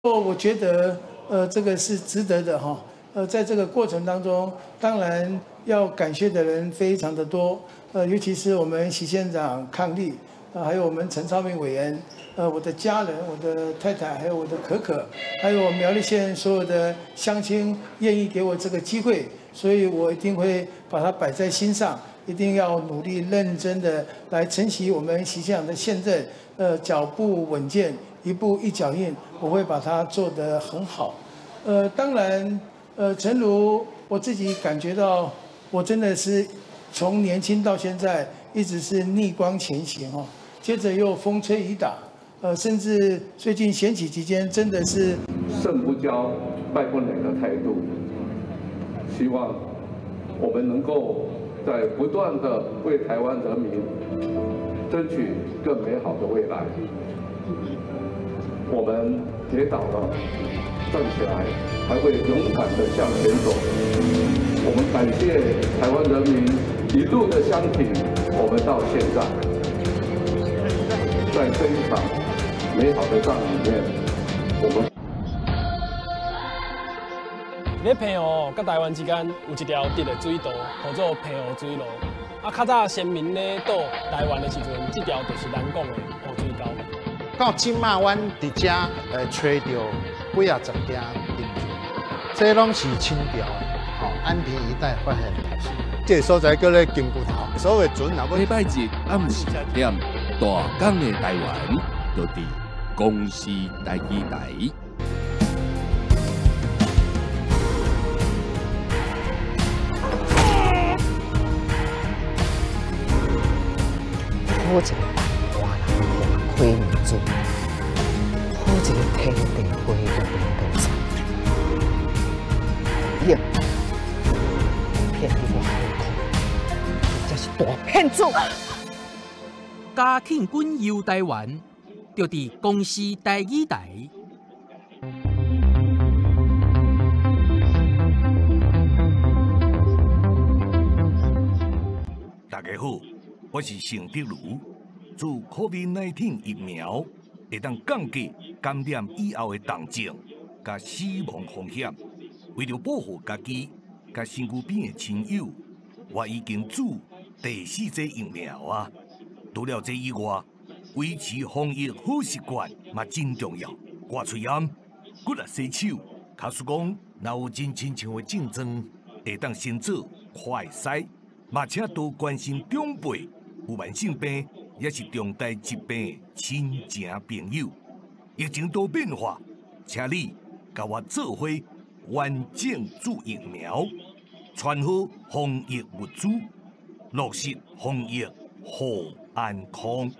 我觉得这个是值得的哈。在这个过程当中，当然要感谢的人非常的多。尤其是我们习县长伉俪，还有我们陈超明委员，我的家人、我的太太，还有我的可可，还有我们苗栗县所有的乡亲，愿意给我这个机会，所以我一定会把它摆在心上，一定要努力认真的来承袭我们习县长的宪政，脚步稳健，一步一脚印，我会把它做得很好。当然，诚如我自己感觉到，我真的是从年轻到现在一直是逆光前行哦，接着又风吹雨打，甚至最近选举期间真的是胜不骄，败不馁的态度。希望我们能够在不断的为台湾人民争取更美好的未来。我们跌倒了，站起来，还会勇敢地向前走。我们感谢台湾人民一路的相挺，我们到现在，在这一场美好的仗里面，我们。咧澎湖甲台湾之间有一条直的水道，叫做澎湖水路。较早先民咧到台湾的时阵，这条就是咱讲的湖水沟。到今嘛，阮伫遮吹到几啊十件珍珠，这拢是清朝的，安平一带发现的。这个所在叫咧金骨头，所谓船若礼拜日暗时10点，大港的台湾就伫公司台语台。好一个华人花开民主，好一个天地花的领导者，骗你我好苦，这是大骗子！嘉庆君游台湾，就伫公司台语台。大家好。我是盛德如，自 COVID-19 疫苗会当降低感染以后的重症甲死亡风险，为了保护家己甲身躯边的亲友，我已经注第4剂疫苗啊。除了这以外，维持防疫好习惯嘛真重要。挂嘴烟，骨力洗手，假使讲若有真亲像的症状，会当先做快筛，嘛请多关心长辈。有慢性病也是重大疾病的亲情朋友，疫情多变化，请你甲我做伙完整注疫苗，传好防疫物资，落实防疫好安康。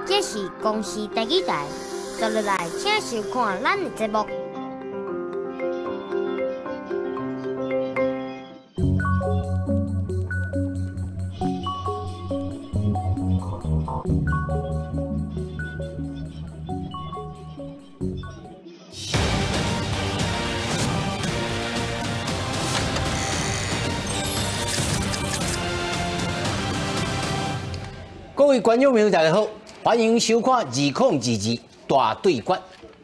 这是公司台语台，接落来请收看咱的节目。各位观众朋友，大家好，欢迎收看2022大对决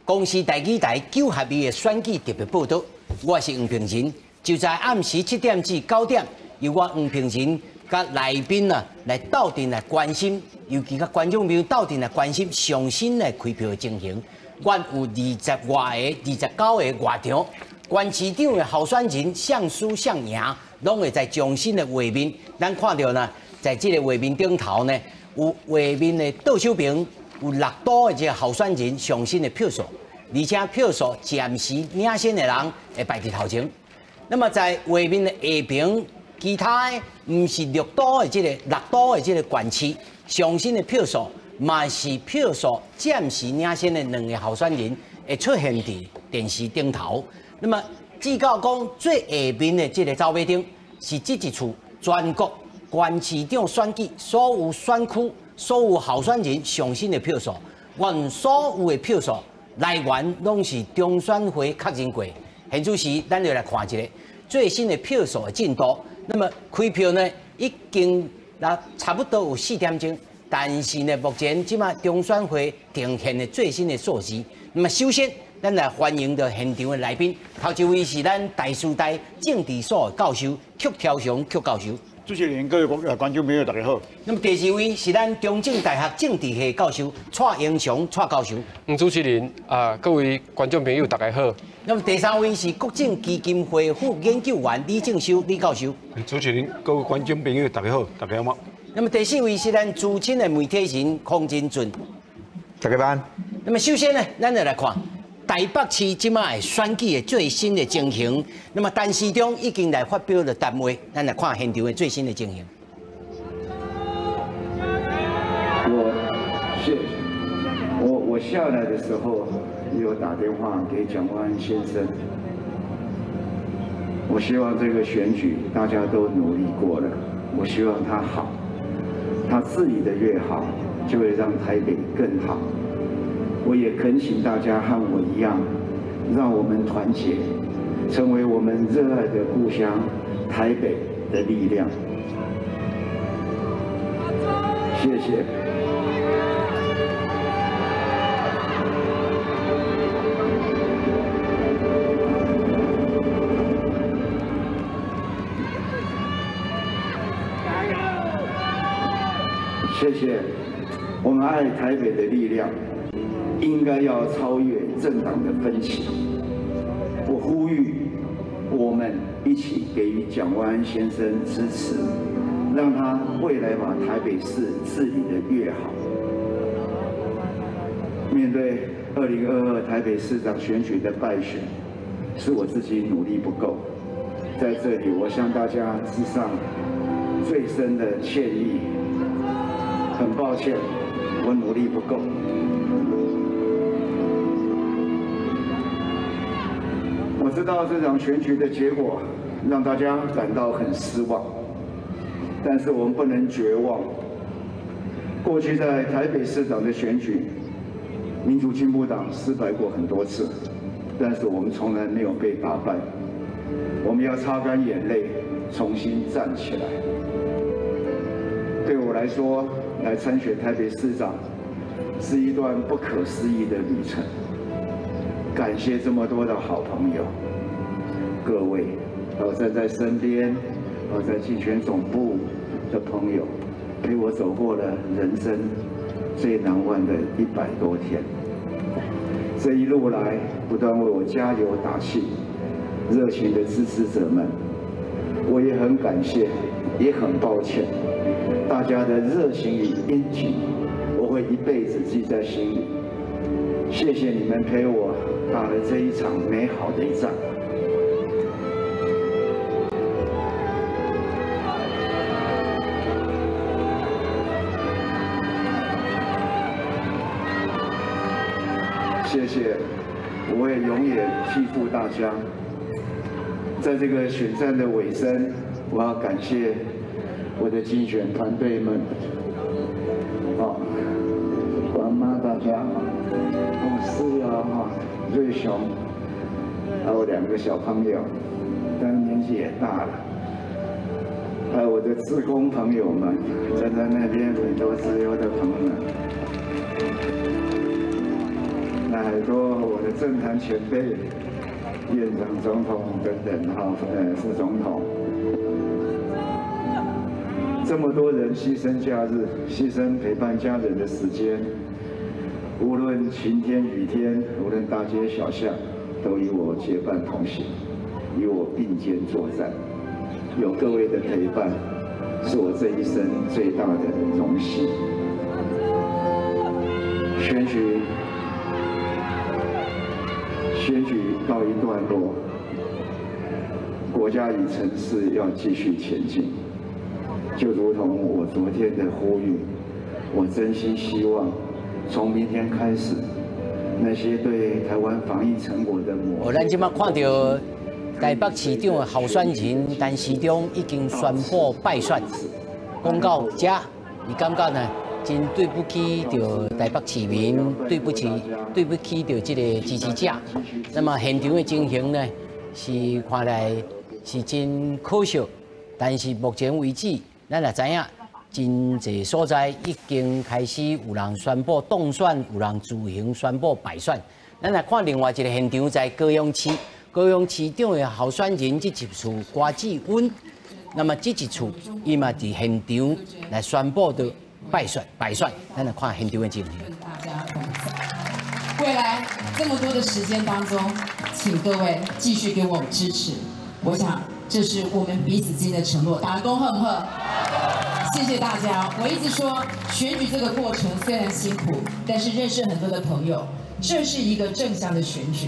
公司台语台9合1的选举特别报道。我是黄平仁，就在暗时7点至9点，由我黄平仁甲来宾来斗阵来关心，尤其甲观众朋友斗阵来关心上新的开票的情形。阮有20外个、29个外场，县市长的候选人向输向赢，拢会在上新的画面。咱看到呢，在这个画面顶头呢。有画面的倒手屏，有6组的这个候选人上新的票数。而且票数暂时领先的人会排伫头前。那么在画面的下边，其他的唔是六都的这个县市，上新的票数嘛是票数暂时领先的两个候选人会出现伫电视顶头。那么至到讲最下面的这个走马灯，是这一次全国县市长选举所有选区、所有候选人上新的票数，原所有的票数来源拢是中选会确认过。现此时，咱就来看一个最新的票数的进度。那么开票呢，已经差不多有4点钟，但是呢，目前即马中选会呈现的最新的数字。那么首先，咱来欢迎到现场的来宾，头一位是咱台师大政治所的教授曲超雄曲教授。主持人、各位观众朋友，大家好。那么第二位是咱中正大学政治系教授蔡英雄蔡教授。主持人各位观众朋友，大家好。那么第三位是国政基金会副研究员李正修李教授。主持人、各位观众朋友，大家好，大家好。那么第四位是咱资深的媒体人邝真俊。大家晚。那么首先呢，咱就来看台北市即马的选举的最新的情形。那么陈市长已经来发表了谈话，咱来看现场的最新的情形。我下来的时候有打电话给蒋万安先生，我希望这个选举大家都努力过了，我希望他好，他治理的越好，就会让台北更好。我也恳请大家和我一样，让我们团结，成为我们热爱的故乡台北的力量。谢谢。谢谢。我们爱台北的力量，应该要超越政党的分歧。我呼吁我们一起给予蒋万安先生支持，让他未来把台北市治理得越好。面对2022台北市长选举的败选，是我自己努力不够。在这里，我向大家致上最深的歉意。很抱歉，我努力不够。我知道这场选举的结果让大家感到很失望，但是我们不能绝望。过去在台北市长的选举，民主进步党失败过很多次，但是我们从来没有被打败。我们要擦干眼泪，重新站起来。对我来说，来参选台北市长是一段不可思议的旅程。感谢这么多的好朋友，各位，还有站在身边，还有在竞选总部的朋友，陪我走过了人生最难忘的100多天。这一路来，不断为我加油打气，热情的支持者们，我也很感谢，也很抱歉。大家的热情与殷勤，我会一辈子记在心里。谢谢你们陪我打了这一场美好的一仗。谢谢，我会永远记住大家。在这个选战的尾声，我要感谢我的竞选团队们，王妈大家，我师友瑞雄，还有2个小朋友，但年纪也大了，还有我的志工朋友们，站在那边很多自由的朋友们，那很多我的政坛前辈，院长、总统等等，副总统。这么多人牺牲假日，牺牲陪伴家人的时间，无论晴天雨天，无论大街小巷，都与我结伴同行，与我并肩作战。有各位的陪伴，是我这一生最大的荣幸。选举告一段落，国家与城市要继续前进。就如同我昨天的呼吁，我真心希望从明天开始，那些对台湾防疫成果的咱即马看到台北市长的候选人陈时中已经宣布败选，讲到这，伊感觉呢，真对不起着台北市民，对不起着这个支持者。那么现场的情形呢，是看来是真可惜，但是目前为止，咱也知影。真侪所在已经开始有人宣布当选，有人自行宣布败选。咱来看另外一个现场，在高雄市，高雄市长的候选人这一处郭志温，那么这一处伊嘛伫现场来宣布的败选。咱来看现场的情形。大家同在。未来这么多的时间当中，请各位继续给我们支持。我想这是我们彼此间的承诺。打工贺不贺？谢谢大家。我一直说，选举这个过程虽然辛苦，但是认识很多的朋友，这是一个正向的选举，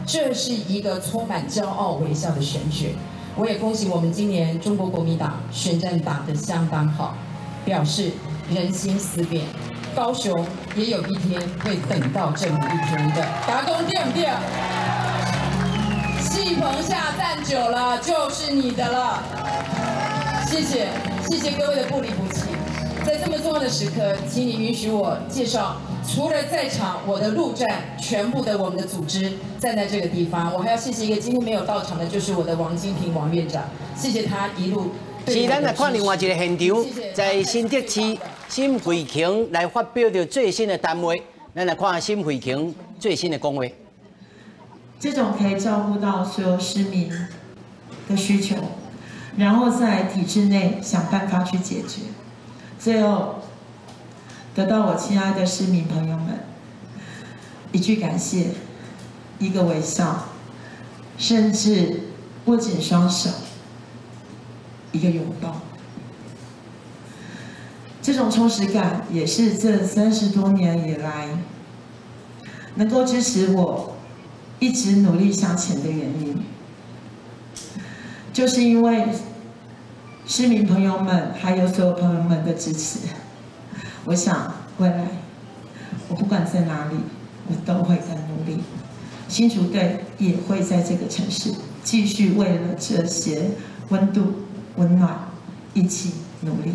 这是一个充满骄傲微笑的选举。我也恭喜我们今年中国国民党选战打得相当好，表示人心思变。高雄也有一天会等到这么一天的。打工对不对？戏棚下站久了就是你的了。谢谢各位的不离不弃。在这么重要的时刻，请你允许我介绍，除了在场我的陆战全部的我们的组织站在这个地方，我还要谢谢一个今天没有到场的，就是我的王金平王院长，谢谢他一路。是，咱来看另外一个现场，在新竹市沈慧琼来发表着最新的谈话，咱来看沈慧琼最新的讲话。这种可以照顾到所有市民的需求。然后在体制内想办法去解决，最后得到我亲爱的市民朋友们一句感谢，一个微笑，甚至握紧双手，一个拥抱。这种充实感也是这30多年以来能够支持我一直努力向前的原因。就是因为市民朋友们还有所有朋友们的支持，我想未来我不管在哪里，我都会在努力。新竹队也会在这个城市继续为了这些温度、温暖一起努力。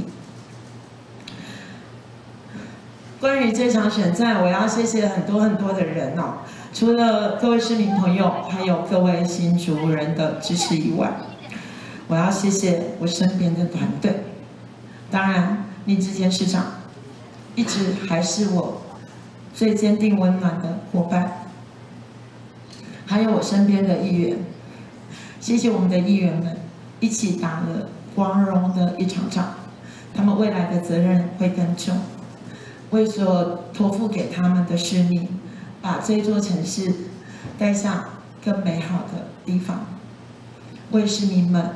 关于这场选战，我要谢谢很多的人哦，除了各位市民朋友，还有各位新竹人的支持以外。我要谢谢我身边的团队，当然林志坚市长一直还是我最坚定温暖的伙伴，还有我身边的议员，谢谢我们的议员们一起打了光荣的一场仗，他们未来的责任会更重，为所托付给他们的使命，把这座城市带向更美好的地方，为市民们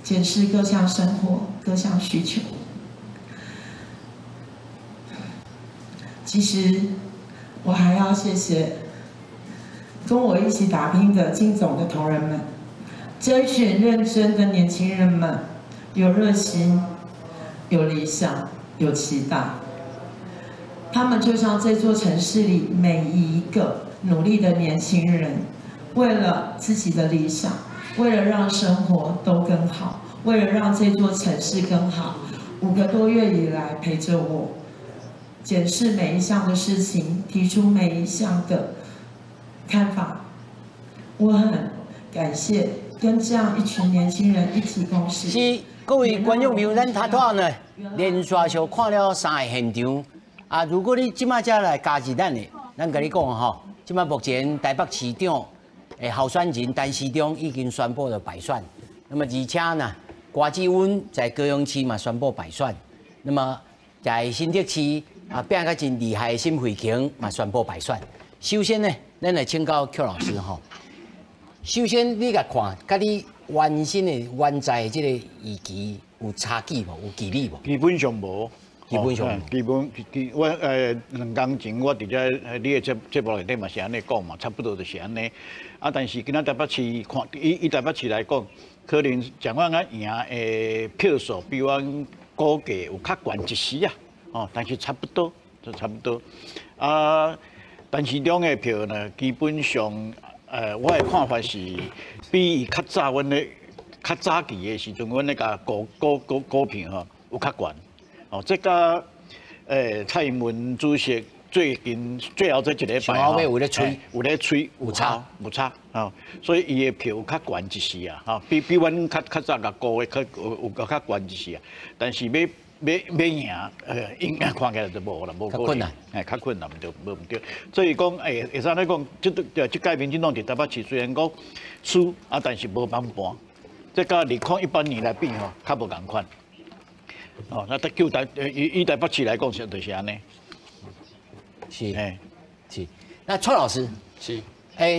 检视各项生活、各项需求。其实，我还要谢谢跟我一起打拼的金总的同仁们，这一群认真的年轻人们，有热心、有理想、有期待。他们就像这座城市里每一个努力的年轻人，为了自己的理想。为了让生活都更好，为了让这座城市更好，5个多月以来陪着我，检视每一项的事情，提出每一项的看法。我很感谢跟这样一群年轻人一起共事。是各位观众朋友，咱头呢连续上看了3个现场啊，如果你即马才来加入咱的，咱甲你讲吼，即马目前台北市长。候选人陈时中已经宣布了败选，那么而且呢，郭志温在高雄市嘛宣布败选，那么在新竹市啊变个真厉害的沈慧琼嘛宣布败选。首先呢，咱来请教邱老师吼。首先你甲看，甲你原先的原在这个预期有差距无？有距离无？基本上无，基本上。我2工前我伫遮你的节目内底嘛是安尼讲嘛，差不多就是安尼。啊，但是今仔台北市看以台北市来讲，可能蒋万安赢的票数比阮估计有较悬一丝啊。哦，但是差不多，就差不多。啊，陈市长的票呢，基本上我的看法是比较早阮的较早期的时阵，阮那个股票吼有较悬。哦，这个蔡英文主席最后这一礼拜吼，有咧吹，有差哦，所以伊的票有较悬一丝啊，吼，比阮较早个估的有较悬一丝啊，但是要赢，应该看起来就无啦，无可能，较困难，无唔对。所以讲，会使咧讲，这届民进党伫台北市虽然讲输啊，但是无翻盘，这甲2018年来比吼，较无共款。哦，那以台北市来讲，就是安尼。是。那邱老师是，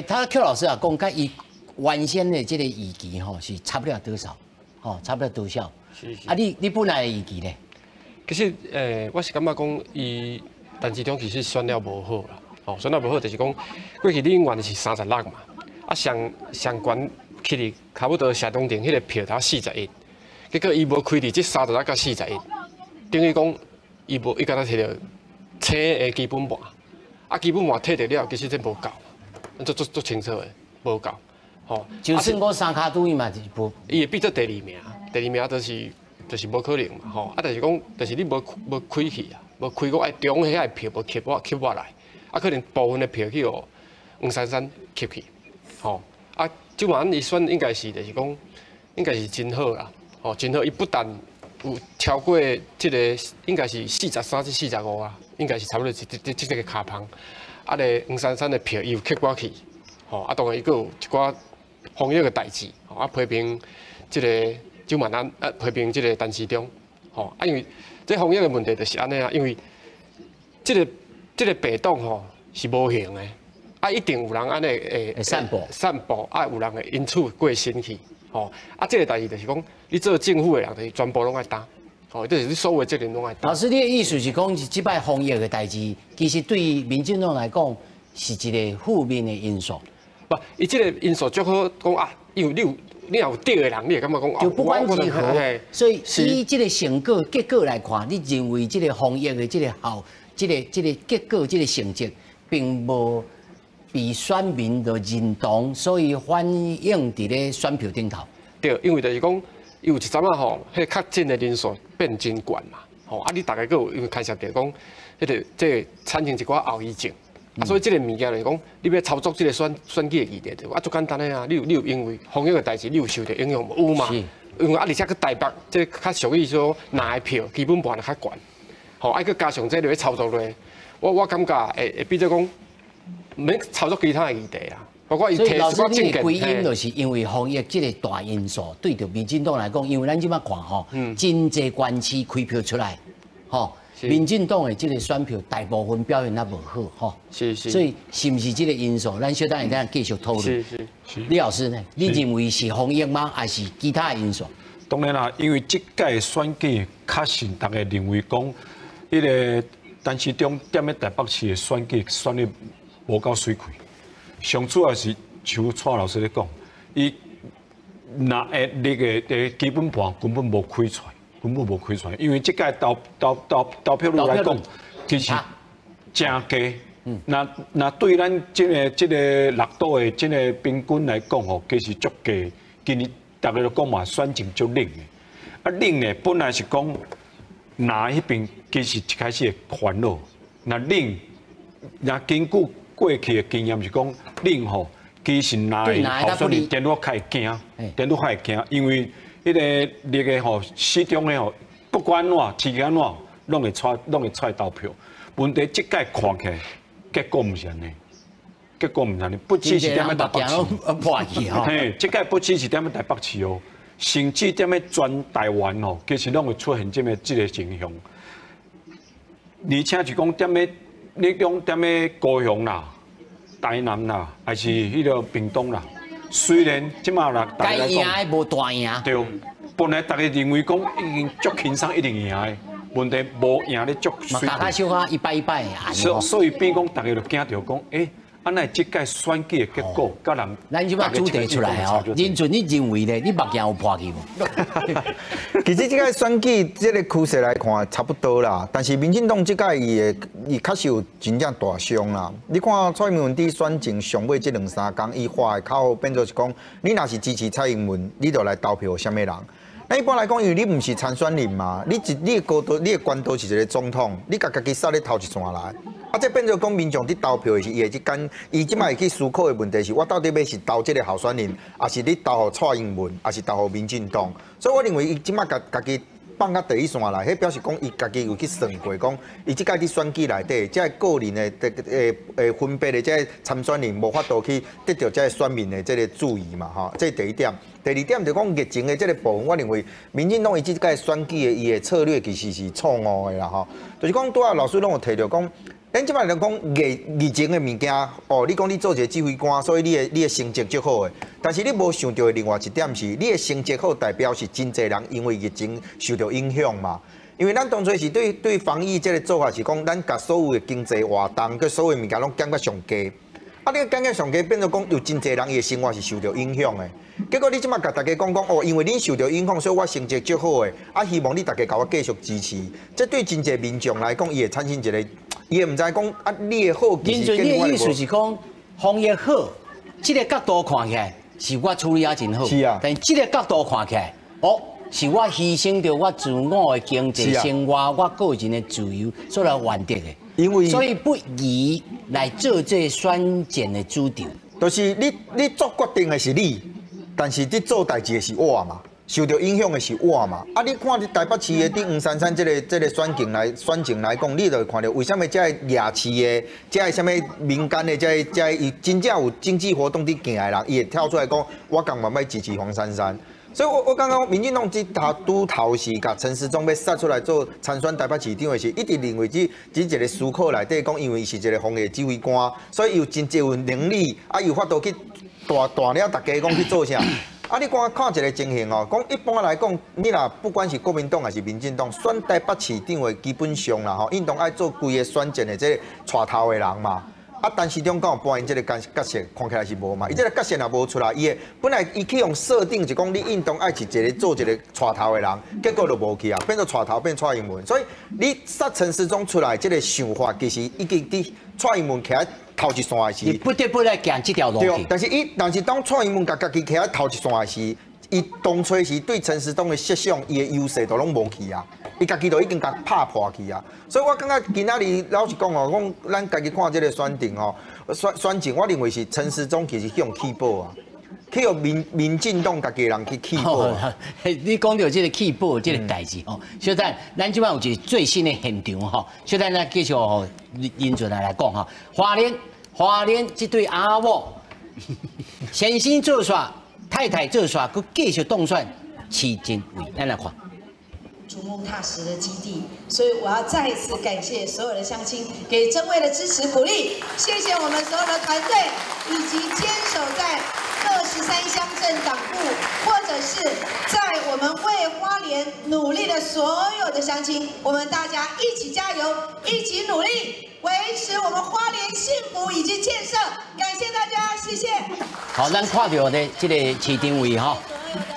他邱老师啊，讲甲伊原先的这个预期吼是差不了多少，差不了多少。是。啊，你本来的预期呢？其实我是感觉讲伊陈市长其实选了无好啦，选了无好就是讲过去你原是36嘛，啊上悬去哩差不多社东店迄个票头41。结果伊无开伫这31到41，等于讲伊敢若摕到青的基本盘，啊基本盘摕到了，其实这无够，足清楚的，无够。吼，就算我3卡对嘛，就是无。伊会变做第二名就是无可能嘛，吼。啊，但是你无开去啊，无开过爱中遐个票无吸过来，啊可能部分的票去互黄珊珊吸去，吼。啊，即晚伊选应该是就是讲，应该是真好啦。哦，真好！伊不但有超过这个，应该是43至45啊，应该是差不多这个卡旁。啊，咧黄珊珊的票伊有吸过去，吼，啊，当然伊佫有一寡防疫的代志，吼，啊，批评这个周万安，啊，批评这个陈市长，吼，啊，因为这防疫的问题就是安尼啊，因为这个病毒吼是无形的，啊，一定有人安尼会散播，啊，有人会因此过身去。吼，啊，这个代志就是讲，你做政府的人，就是全部拢爱担，吼，就是你所有责任拢爱担。老师，你的意思是讲，即摆防疫的代志，其实对于民进党来讲，是一个负面的因素。不，伊这个因素最好讲啊，因为你有对的人，你会感觉讲就不管如何，所以以这个成果结果来看，你认为这个防疫的这个这个结果这个成绩，并无被选民的认同，所以反映伫咧选票顶头。对，因为就是讲，有一阵啊吼，迄确诊的人数变真悬嘛，吼啊，你大概佫有因为牵涉到讲，这产生一寡后遗症，啊，所以这个物件就是讲，你要操作这个选举的议题，啊，足简单的啊，你有因为防疫的代志，你有受到影响无？有嘛？因为啊，而且佮台北这较属于说拿的票基本盘较悬，吼，啊，佮加上这个操作咧，我感觉会比做讲。免操作其他的议题啊，包括伊提出所以老师，你的归因就是因为防疫这个大因素，对着民进党来讲，因为咱即摆看吼，真济关区开票出来，吼，民进党的这个选票大部分表现也无好，吼，所以是不是这个因素？咱小等下等下继续讨论。是。李老师呢？你认为是防疫吗？还是其他的因素？当然啦，因为这届选举，确实大家认为讲，迄个陈市长踮咧台北市的选举选的。无够水气，上主要是像蔡老师咧讲，伊那那个基本盘根本无开出来，因为这届投票率来讲，其实真低。那对咱这个六都的这个平均来讲吼，其实足低。今年大家都讲嘛，选情足冷的。啊，冷呢本来是讲哪迄边其实一开始会烦恼，那冷那根据过去的经验是讲，冷吼，其实拿候选人电脑较会惊，因为迄个那个吼市中的吼，不管怎市安怎，拢会出来投票。问题这届看起来，结果唔是安尼，不只是踮咧台北市，嘿，这届不只是踮咧台北市哦，甚至踮咧全台湾哦，其实拢会出现这个情形。而且是讲踮咧。你讲踮咧高雄啦、台南啦，还是迄个屏东啦？虽然即马啦，该赢的无大赢。对，本来大家认为讲已经足轻松一定赢的，问题无赢咧足水。大家小可100啊。所以变讲，大家就惊着讲，安尼即届选举的结果，甲人咱即摆主题出来哦，林俊，你认为咧？你目镜有破去无？其实即届选举即个趋势来看差不多啦，但是民进党即届伊确实有真正大伤啦。你看蔡英文伫选前上尾即2-3天，伊话的口号变做是讲，你若是支持蔡英文，你就来投票啥物人？那一般来讲，因为你唔是参选人嘛，你的高度、你的官都是一个总统，你家己杀咧头一线来。啊，这变做讲民众伫投票的是伊会去干，伊即摆会去思考的问题是，我到底要是投这个候选人，还是你投互蔡英文，还是投互民进党？所以我认为伊即摆家己放到第一线来，迄表示讲伊家己有去算过，讲伊即届伫选举内底，即个人的分别的即个参选人无法度去得到即个选民的即个注意嘛，吼，这是第一点。第二点就讲疫情的这个部分，我认为民进党伊即届选举的伊的策略其实是错误的啦，吼，就是讲拄仔老师拢有提到讲。咱即摆来讲疫情的物件，你讲你做一个指挥官，所以你的成绩就好诶。但是你无想到的另外一点是，你的成绩好代表是真侪人因为疫情受到影响嘛。因为咱当初是对防疫这个做法是讲，咱甲所有的经济活动，佮所有物件拢减到上低。啊，你减到上低，变做讲有真侪人伊的生活是受到影响的。结果你即摆甲大家讲，因为你受到影响，所以我成绩较好的。啊，希望你大家甲我继续支持。这对真侪民众来讲，伊会产生一个，伊会毋知讲啊，你的好其实跟我的意思是讲，防疫好，这个角度看起来是我处理啊真好。是啊。但这个角度看起来，是我牺牲掉我自我的经济生活，我个人的自由所来换得的。因为所以不宜来做这选战的主调。就是你做决定的是你，但是你做代志的是我嘛，受到影响的是我嘛。啊，你看台北市的伫533这个选情来讲，你就会看到为什么这夜市的、这什么民间的、这真正有经济活动伫行的人，伊会跳出来讲，我讲慢慢支持黄珊珊。所以我刚刚民进党即拄头是甲陈时中要杀出来做参选台北市长的时，一直认为只一个思考内底讲，因为伊是一个防疫指挥官，所以有真侪有能力，有法度去大了大家讲去做啥。你看一个情形哦，讲一般来讲，你若不管是国民党还是民进党，选台北市长的基本上啦因党爱做规个选战的这个带头的人嘛。但是中敢有扮演这个角色，看起来是无嘛。伊这个角色也无出来，本来伊去用设定就讲你运动爱是一个做一个带头的人，结果就无去啊，变做带头变蔡英文。所以你杀陈时中出来这个想法，其实已经伫蔡英文徛在头一线的时，不得不来行这条路去。但是当蔡英文家己徛在头一线的时，伊当初是对陈时中的设想，伊的优势都拢无去啊。伊家己都已经甲拍破去啊，所以我感觉今仔日老实讲讲咱家己看这个选情选情，我认为是陈时中其实去用起步啊，去用民进党家己人去起步。你讲到这个起步这个代志小等咱即摆有一个最新的现场小等咱继续引进来讲花莲这对阿某先生做煞，太太做煞，佮继续当选市政委，咱来看。逐梦踏实的基地，所以我要再一次感谢所有的乡亲给曾卫的支持鼓励，谢谢我们所有的团队以及坚守在23乡镇党部或者是在我们为花莲努力的所有的乡亲，我们大家一起加油，一起努力，维持我们花莲幸福以及建设。感谢大家，谢谢。好，咱看到的这个市政委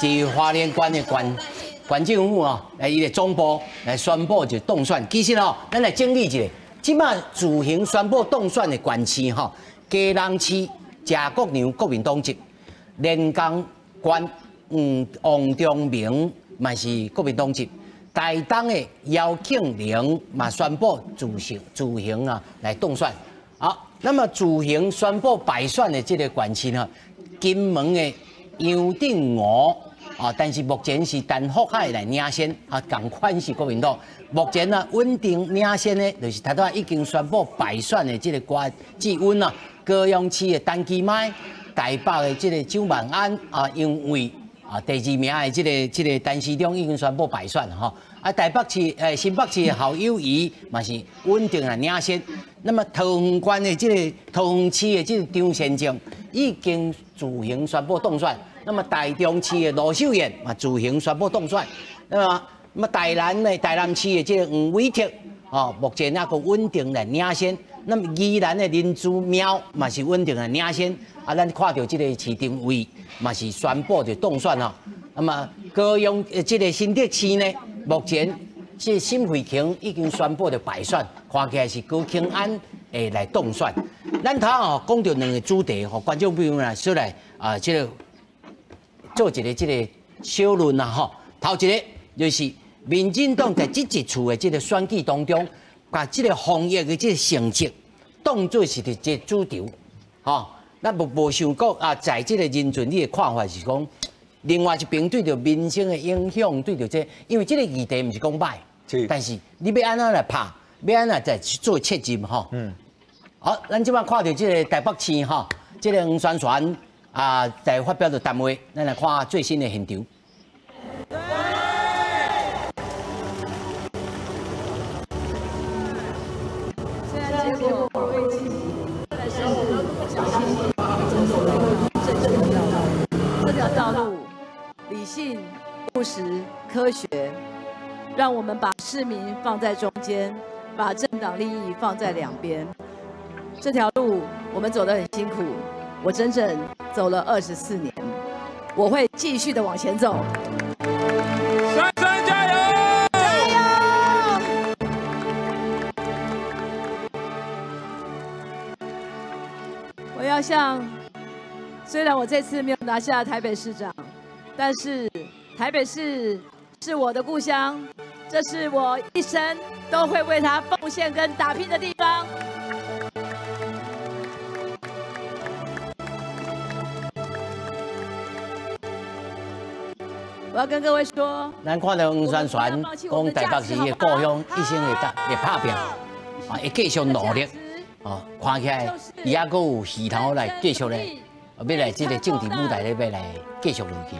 是花莲县的县政府来伊个总部来宣布就当选。其实咱来整理一下，即摆自行宣布当选的县市嘉南市谢国良国民党籍，连江县王忠明嘛是国民党籍，台东的姚庆玲嘛宣布自行来当选。好，那么自行宣布败选的这个县市金门的杨定娥。但是目前是陈福海来领先，同款是国民党。目前稳定领先的，就是头拄已经宣布败选的这个郭志温高雄市的陈其迈，台北的这个周万安因为第2名的这个陈市长已经宣布败选台北市新北市的侯友宜嘛是稳定来领先。那么桃园县的这个桃园市的这个张先正已经自行宣布当选。那么台中市的罗秀燕嘛自行宣布当选，那么那么台南市的这个黄伟铁目前也个稳定来领先。那么宜兰的林珠庙嘛是稳定来领先。咱看到这个市定位嘛是宣布就当选那么高雄这个新竹市呢，目前这沈慧琼已经宣布就败选，看起来是高庆安来当选。咱头讲到两个主题，观众朋友来说来这个做一个这个小论头一个就是民进党在这一次的这个选举当中，把这个防疫的这个成绩当作是这主流，咱无想过在这个人群你的看法是讲，另外一边对着民生的影响，对着这，因为这个议题不是讲歹，但是你要安怎来拍，要安怎再去做切入好，咱即摆看到这个台北市这个黄宣传在发表的单位，咱来看最新的现场。现在结果未知，但是小心遵守了正确的道路。这条道路理性、务实、科学，让我们把市民放在中间，把政党利益放在两边。这条路我们走得很辛苦，我整整走了24年，我会继续的往前走。珊珊加油！加油！我要向，虽然我这次没有拿下台北市长，但是台北市是我的故乡，这是我一生都会为他奉献跟打拼的地方。我要跟各位说，咱看到黄宣传讲台北市的故乡，一生会拍拼，会继续努力，看起来伊还阁有戏头来继续来，要来这个政治舞台咧，要来继续落去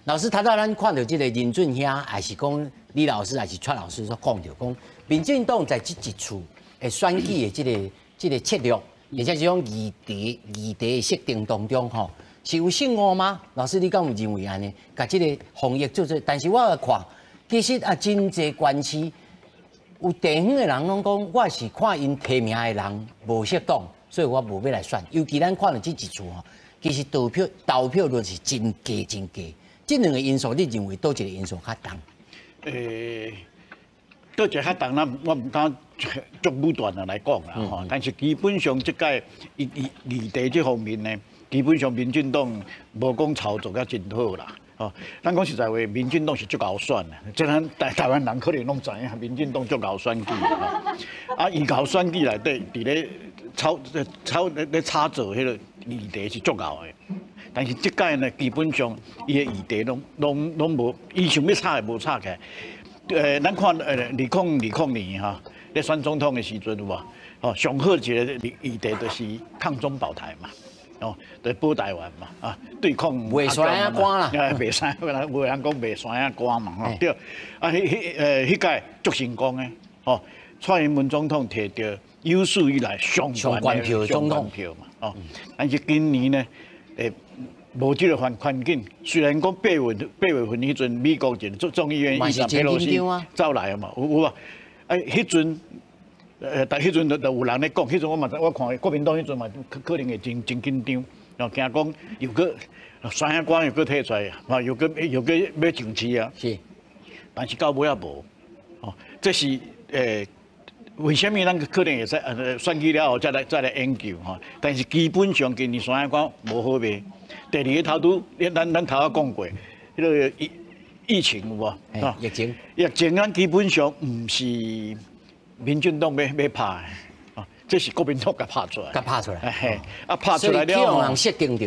老师，头仔咱看到这个任准兄，还是讲李老师，还是阙老师所讲到，讲民进党在这一次的选举的这个策略，而且是讲议题的设定当中是有信误吗？老师，你敢有认为安尼？甲这个防疫做做，但是我看，其实真侪关系，有地方的人拢讲，我是看因提名的人无适当，所以我无要来选。尤其咱看到这一次其实投票率是真低。这两个因素，你认为倒一个因素较重？倒一个较重，我唔敢逐武断的来讲啦但是基本上这届议题这方面呢。基本上，民进党无讲操作甲真好啦，咱讲实在话，民进党是足够选的，即咱台湾人可能拢知影，民进党足够选举伊够选举内底，伫咧炒作迄个议题是足够的。但是即届呢，基本上伊的议题拢无，伊想要炒也无炒起来。咱看2020年咧选总统的时阵有无？上好一个议题就是抗中保台嘛。对保台湾嘛，对抗袂山啊关啦，袂山，无人讲袂山啊关嘛，对。迄届足成功的，蔡英文总统摕到有史以来上关票总统票嘛，但是今年呢，无这个环境，虽然讲8月份迄阵美国一个众议院议长佩洛西走来嘛，有无？迄阵。但迄阵就有人咧讲，迄阵我看国民党迄阵嘛，可能会真紧张，惊讲又个山海关又个退出来，又个要上市啊。是，但是到尾也无，这是为什么咱可能会使选举了后再来研究但是基本上今年山海关无好卖。第二个头拄，咱头仔讲过，迄个疫情有无？疫情咱基本上唔是。民进党要拍的，这是国民党甲拍出来，拍出来了，用人设定着，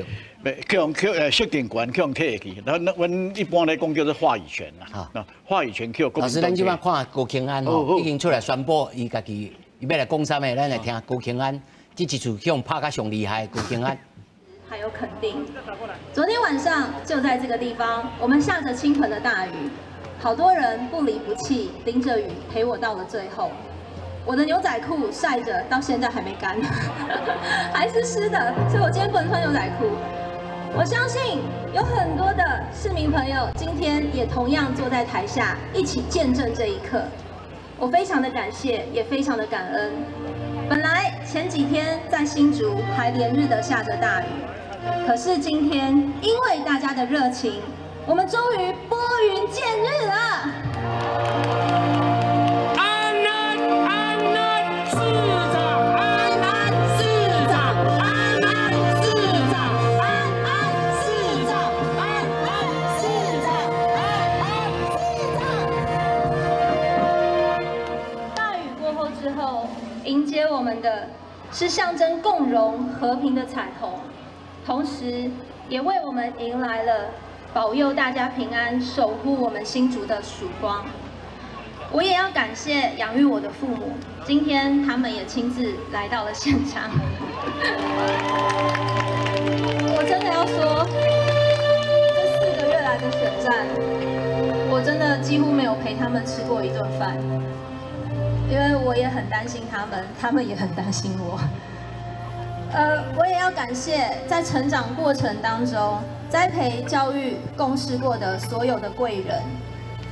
设定权，用摕去。阮一般来讲叫做话语权啦，话语权叫国民党。老师，咱即摆看高庆安已经出来宣布，伊家己要来讲啥物，咱来听高庆安这一次向拍甲上厉害，高庆安。还有肯定，昨天晚上就在这个地方，我们下着倾盆的大雨，好多人不离不弃，淋着雨陪我到了最后。我的牛仔裤晒着，到现在还没干，还是湿的，所以我今天不能穿牛仔裤。我相信有很多的市民朋友今天也同样坐在台下，一起见证这一刻。我非常的感谢，也非常的感恩。本来前几天在新竹还连日的下着大雨，可是今天因为大家的热情，我们终于拨云见日了。迎接我们的是象征共荣和平的彩虹，同时也为我们迎来了保佑大家平安、守护我们新竹的曙光。我也要感谢养育我的父母，今天他们也亲自来到了现场。我真的要说，这4个月来的选战，我真的几乎没有陪他们吃过一顿饭。因为我也很担心他们，他们也很担心我。我也要感谢在成长过程当中栽培、教育、共事过的所有的贵人。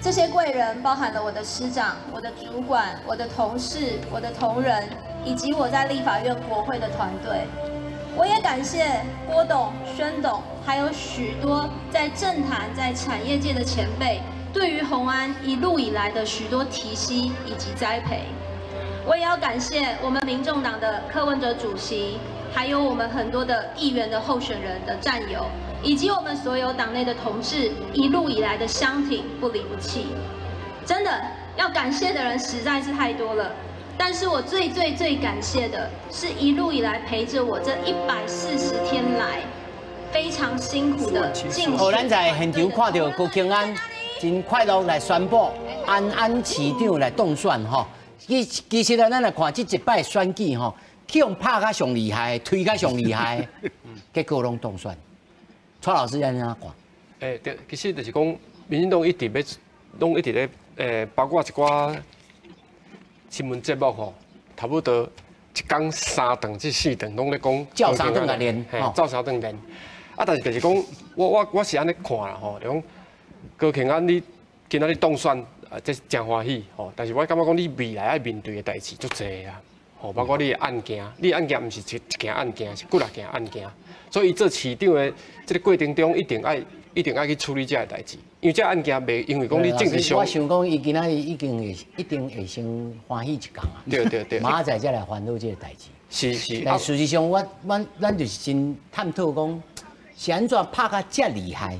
这些贵人包含了我的师长、我的主管、我的同事、我的同仁，以及我在立法院国会的团队。我也感谢郭董、宣董，还有许多在政坛、在产业界的前辈。对于鸿安一路以来的许多提携以及栽培，我也要感谢我们民众党的柯文哲主席，还有我们很多的议员的候选人的战友，以及我们所有党内的同志一路以来的相挺不离不弃。真的要感谢的人实在是太多了，但是我最感谢的是一路以来陪着我这140天来非常辛苦的竞选。咱在现场看到郭庆安。真快乐来宣布安安市长来当选吼，其实咱来看这一摆选举吼，去用拍甲上厉害，推甲上厉害，结果拢当选。蔡老师安怎看？对，其实就是讲，民进党一直咧，包括一寡新闻节目吼，差不多一天3顿至4顿拢咧讲，照3顿来练，照3顿练。啊，但是就是讲，我是安尼看啦吼，就讲。高庆安，你今仔日当选，这是真欢喜吼。但是我感觉讲你未来要面对的代志足侪啊，吼，包括你的案件，你的案件唔是一件案件，是几啊件案件。所以做市长的这个过程中，一定爱去处理这个代志，因为这案件袂因为讲你政治上。我想讲，伊今仔日一定会先欢喜一天啊。对。明仔再来烦恼这个代志。是。但事实上，咱就是真探讨讲，是安怎拍甲遮厉害？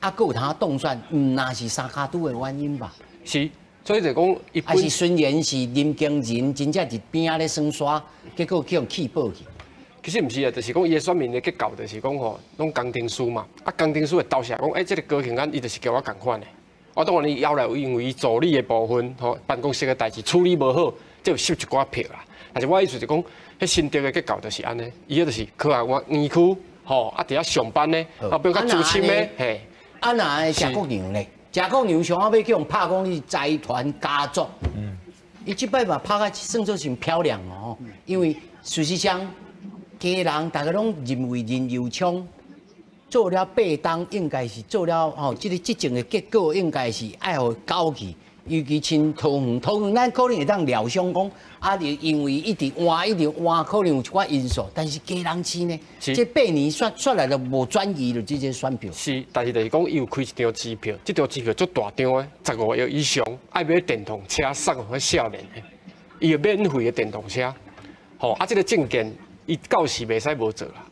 啊，佮有通当选，唔那是三卡都的原因吧？是，所以就讲，还是孙元是林经人，真正伫边仔咧耍耍，结果去用气爆去。其实唔是啊，就是讲伊的选民的结构，就是讲吼，拢工程师嘛，啊工程师会投射讲，这个高庆安伊就是叫我共款的。我当然伊后来有因为伊助理的部分，吼办公室的代志处理无好，就收一寡票啦。但是我意思就讲，迄新竹的结构就是安尼，伊迄就是靠啊我园区，吼啊伫遐上班呢，啊不用较资深的，嘿。啊那食国牛呢？食国牛上后尾叫人拍讲你财团家族，伊即摆嘛拍甲算作是漂亮哦，因为事实上家人大家拢认为任由昌做了8当，应该是做了吼，即个执政的结果应该是爱互交去。尤其像桃园，咱可能会当料想讲，啊，就因为一直换，可能有一寡因素。但是家人市呢，这8年选来就无转移了这些选票。是，但是就是讲，伊有开一张支票，这张支票足大张的，15个以上，爱买电动车送互少年的，伊有免费的电动车。吼，啊，这个证件伊到时袂使无做啦。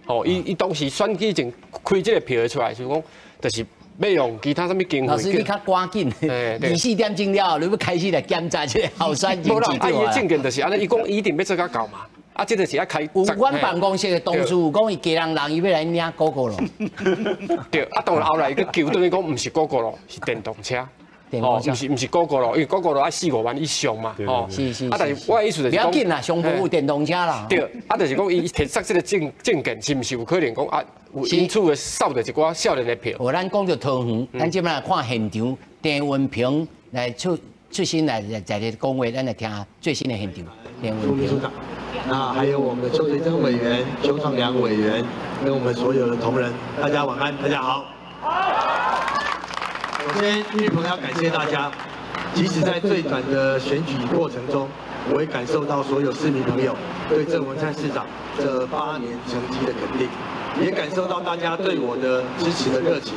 吼，伊当时选举前开这个票出来，就讲就是。要用其他什么经费？老师，你较赶紧，24点钟了，你要开始来检查这个候选人。无啦，啊，伊的证件就是安尼，伊讲伊一定要做较够嘛。啊，这个是要开。有阮办公室的同事有讲，伊家人伊要来领狗狗咯。对，啊，当然后来伊个求等于讲，唔是狗狗咯，是电动车。哦，唔是狗狗咯，因为狗狗咯爱4、5万以上嘛。哦，是。啊，但是我的意思就是不要紧啦，上部有电动车啦。对，啊，就是讲伊摕出这个证件，是唔是有可能讲啊？有因此的扫着一寡少年的票。哦，咱讲到桃园，咱即摆来看现场，郑文平来出新来在这讲话，咱来听最新的现场。郑文平。那还有我们的邱垂珍委员、邱创良委员，跟我们所有的同仁，大家晚安，大家好。首先，玉鹏要感谢大家，即使在最短的选举过程中，我也感受到所有市民朋友对郑文灿市长这8年成绩的肯定，也感受到大家对我的支持的热情。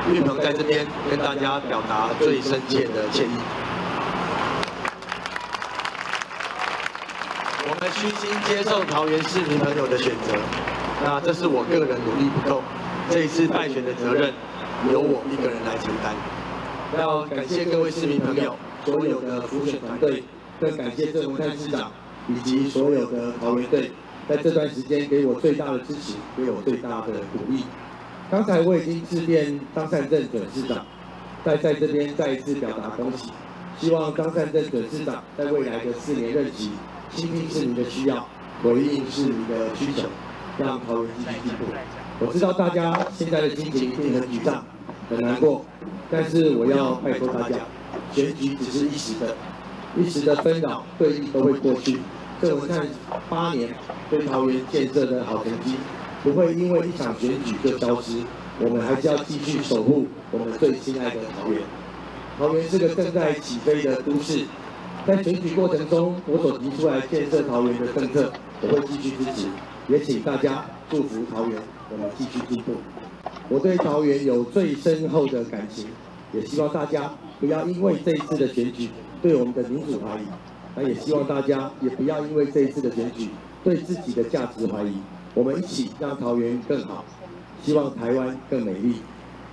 玉鹏在这边跟大家表达最深切的歉意。我们虚心接受桃园市民朋友的选择，那这是我个人努力不够，这一次败选的责任由我一个人来承担。要感谢各位市民朋友，所有的辅选团队，更感谢郑文灿市长以及所有的桃园队，在这段时间给我最大的支持，给我最大的鼓励。刚才我已经致电张善政准市长，在这边再一次表达恭喜，希望张善政准市长在未来的4年任期，倾听市民的需要，回应市民的需求，让桃园继续进步。我知道大家现在的心情一定很沮丧、很难过，但是我要拜托大家，选举只是一时的纷扰对立都会过去。郑文灿8年对桃园建设的好成绩，不会因为一场选举就消失。我们还是要继续守护我们最心爱的桃园。桃园是个正在起飞的都市，在选举过程中，我所提出来建设桃园的政策，我会继续支持，也请大家祝福桃园，我们继续进步。我对桃园有最深厚的感情，也希望大家不要因为这一次的选举对我们的民主怀疑，那也希望大家也不要因为这一次的选举对自己的价值怀疑。我们一起让桃园更好，希望台湾更美丽。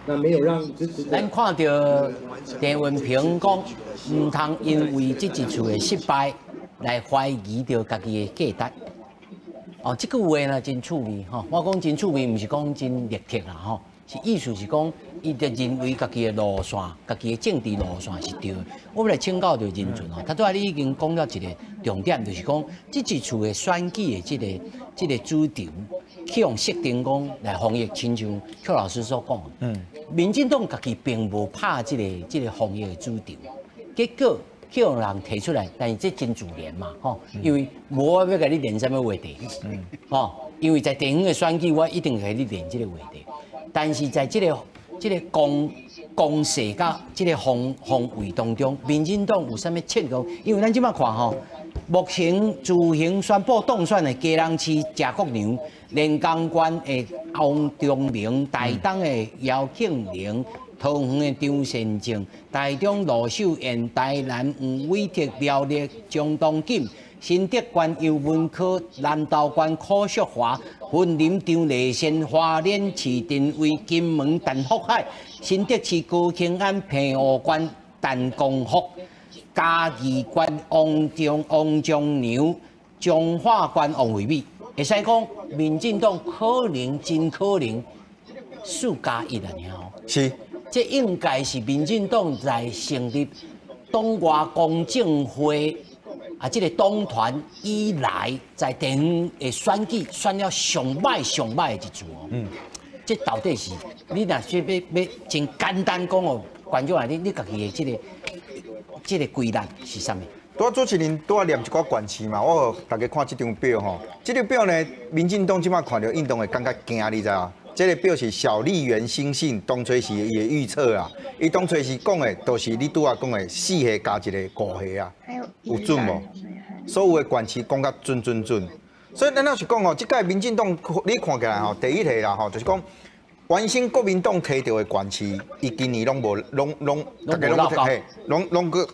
那没有让支持者。咱看到陈文平讲，唔通因为这一次的失败来怀疑到家己的价值。哦，这句话呢真趣味吼。我讲真趣味，唔是讲真立体啦吼，是意思是讲，伊就认为家己的路线、家己的政治路线是对的。我要来请教着任俊哦，他拄仔你已经讲了一个重点，就是讲这一次的选举的这个主题，去用设定讲来防疫，亲像邱老师所讲，民进党家己并无拍这个防疫的主题，结果去用人提出来，但是这真自然嘛，吼，因为无我要甲你练什么话题，吼，因为在地方的选举，我一定甲你练这个话题，但是在这个公势甲这个防卫当中，民进党有啥物切工？因为咱即摆看吼，目前自行宣布当选的基隆市谢国良、连江县的王忠明、台东的姚庆玲、桃园的张善政、台中罗秀燕、台南黄伟哲、苗栗张东锦、新竹县尤文科、南投县柯淑华、云林张丽仙、花莲市定位金门陈福海、新竹市高兴安平湖县陈光福、嘉义县王忠牛、彰化县王惠美，会使讲民进党真可能4+1了尔。是。这应该是民进党在成立党外公正会这个党团以来，在地方的选举选了上歹的一次哦。这到底是你若说要真简单讲哦，观众啊，你家己的这个规律是啥物？拄主持人拄念一寡关市嘛，我大家看这张表吼，这张表呢，民进党即摆看到运动会感觉惊，你知啊？这个表是小笠原兴信当初时伊的预测啊，伊当初时讲的，都是你拄仔讲的4岁加一个5岁啊，有准无？所有的县市讲甲准。所以咱要是讲吼，即届民进党你看起来吼，第一题啦吼，就是讲原先国民党摕到的县市，伊今年拢大家拢个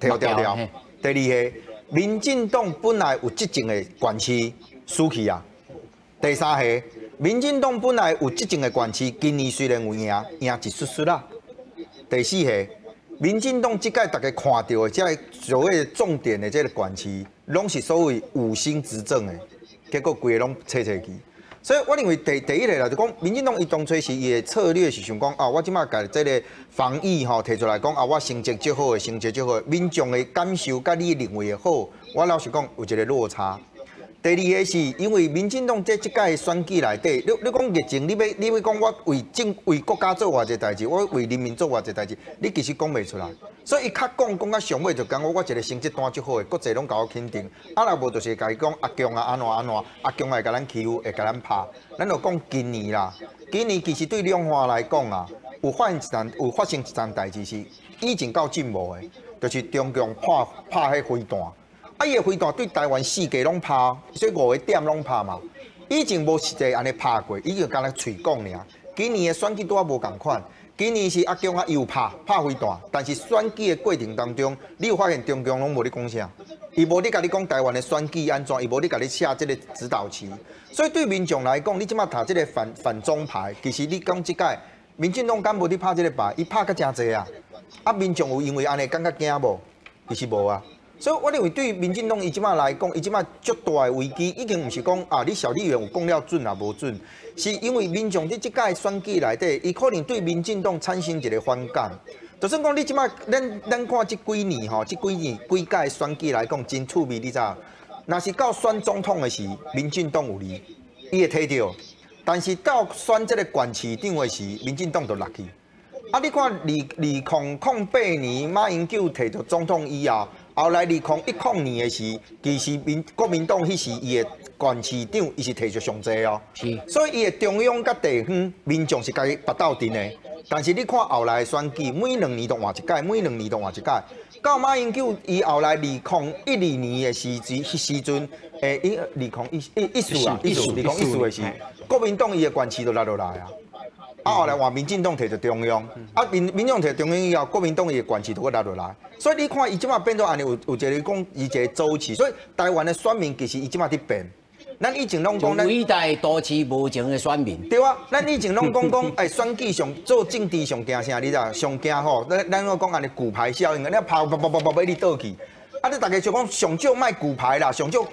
摕掉。第二个，民进党本来有执政的县市输去啊。第三个。民进党本来有执政的县市，今年虽然有赢一丝啦。第四个，民进党即届大家看到的这所谓重点的这个县市，拢是所谓5星执政的，结果规个拢切去。所以我认为第一个啦，就讲民进党伊当初时伊的策略是想讲啊，我即摆甲这个防疫吼提出来讲啊，我成绩最好的，民众的感受甲你认为的好，我老实讲有一个落差。第二个是因为民进党这届选举内底，你讲疫情，你要讲我为国家做偌济代志，我为人民做偌济代志，你其实讲袂出来。所以伊较讲到上尾就讲我一个成绩单足好诶，国际拢甲我肯定。啊，若无就是甲伊讲阿强啊安怎，阿强会甲咱欺负，会甲咱拍。咱就讲今年啦，今年其实对两岸来讲啊，有发生一件代志是以前较进步诶，就是中共拍迄飞弹。啊，伊个飞弹对台湾四界拢拍，所以5个点拢拍嘛。以前无实际安尼拍过，伊就干那嘴讲尔。今年的选举拄啊无共款，今年是阿强啊又拍飞弹，但是选举的过程当中，你有发现中共拢无咧讲啥，伊无咧甲你讲台湾的选举安怎，伊无咧甲你下这个指导棋。所以对民众来讲，你即马读这个反中牌，其实你讲即届民进党敢无咧拍这个牌，伊拍甲真济啊。啊，民众有因为安尼感觉惊无？其实无啊。所以我认为对民进党伊即马来讲，伊即马足大的危机，已经毋是讲啊，你小议员有讲了准啊无准，是因为民众伫即届选举内底，伊可能对民进党产生一个反感。就算讲你即马咱看即几年吼，即几届选举来讲真趣味，你知影？若是到选总统的时，民进党有利，伊会摕到；但是到选这个县市长的时，民进党就落去。啊，你看2008年马英九摕到总统以后。后来2010年的时，其实国民党迄时伊的县市长，伊是摕着上济哦。是。所以伊的中央甲地方民众是家己拔斗阵的。但是你看后来的选举，每2年都换一届，每2年都换一届。到马英九伊后来2012年的时阵，2014的时，国民党伊的县市都落落来啊。啊，后来换民进党摕着中央，啊民进党摕中央以后，国民党伊的县市都搁落落来，所以你看伊即马变做安尼，有一个讲伊一个周期，所以台湾的选民其实伊即马伫变。咱以前拢讲咱伟大都市无情的选民。对啊，咱以前拢讲哎，选举上做政治上惊啥？你知上惊吼，咱我讲安尼骨牌效应，你拍把你倒去。啊，你大家就讲上少卖骨牌啦，上少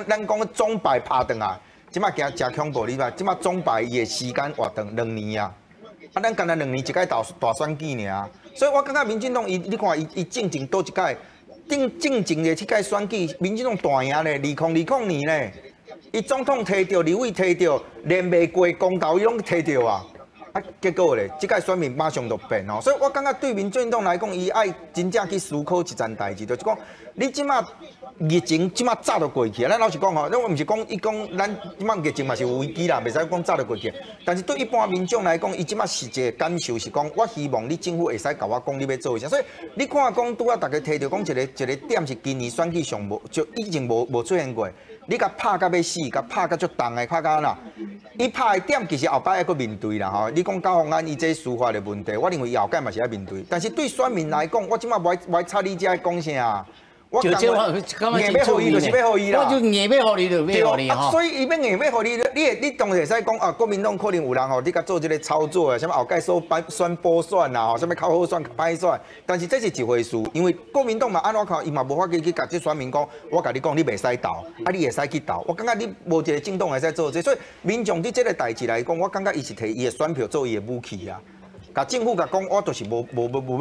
咱讲总牌拍转来。即马惊真恐怖，你知？即马总排伊的时间活长2年啊！啊，咱干那2年一届大选举尔，所以我感觉民进党你看伊正经倒一届，正经的即届选举，民进党大赢咧，2020年咧，伊总统摕到，立委摕到，连袂过公投伊拢摕到啊！啊，结果咧，即届选民马上就变哦，所以我感觉对民进党来讲，伊爱真正去思考一件代志，就是讲你即马。疫情即马早就过去啊！咱老实讲吼，咱我毋是讲咱即马疫情嘛是有危机啦，袂使讲早就过去。但是对一般民众来讲，伊即马是一个感受是讲，我希望你政府会使甲我讲你要做啥。所以你看讲拄啊，大家提到讲一个点是今年选举上无就以前无出现过。你甲拍甲要死，甲拍甲足重的，拍甲哪？伊拍的点其实后摆还佫面对啦吼。你讲高虹安伊这司法的问题，我认为后盖嘛是要面对。但是对选民来讲，我即马无爱插你遮讲啥。我硬要互伊，就是要互伊啦。我就硬要互你，就要互你吼。所以伊要硬要互你，你当然会使讲啊，国民党可能有人吼，你甲做这个操作啊，什么后盖选补选啊，吼，什么较好选、较歹选。但是这是一回事，因为国民党嘛安怎看，伊嘛无法去甲这选民讲，我甲你讲，你袂使投，啊，你会使去投。我感觉你无一个政党会使做这，所以民众对这个代志来讲，我感觉伊是摕伊的选票做伊的武器啊。甲政府甲讲，我就是无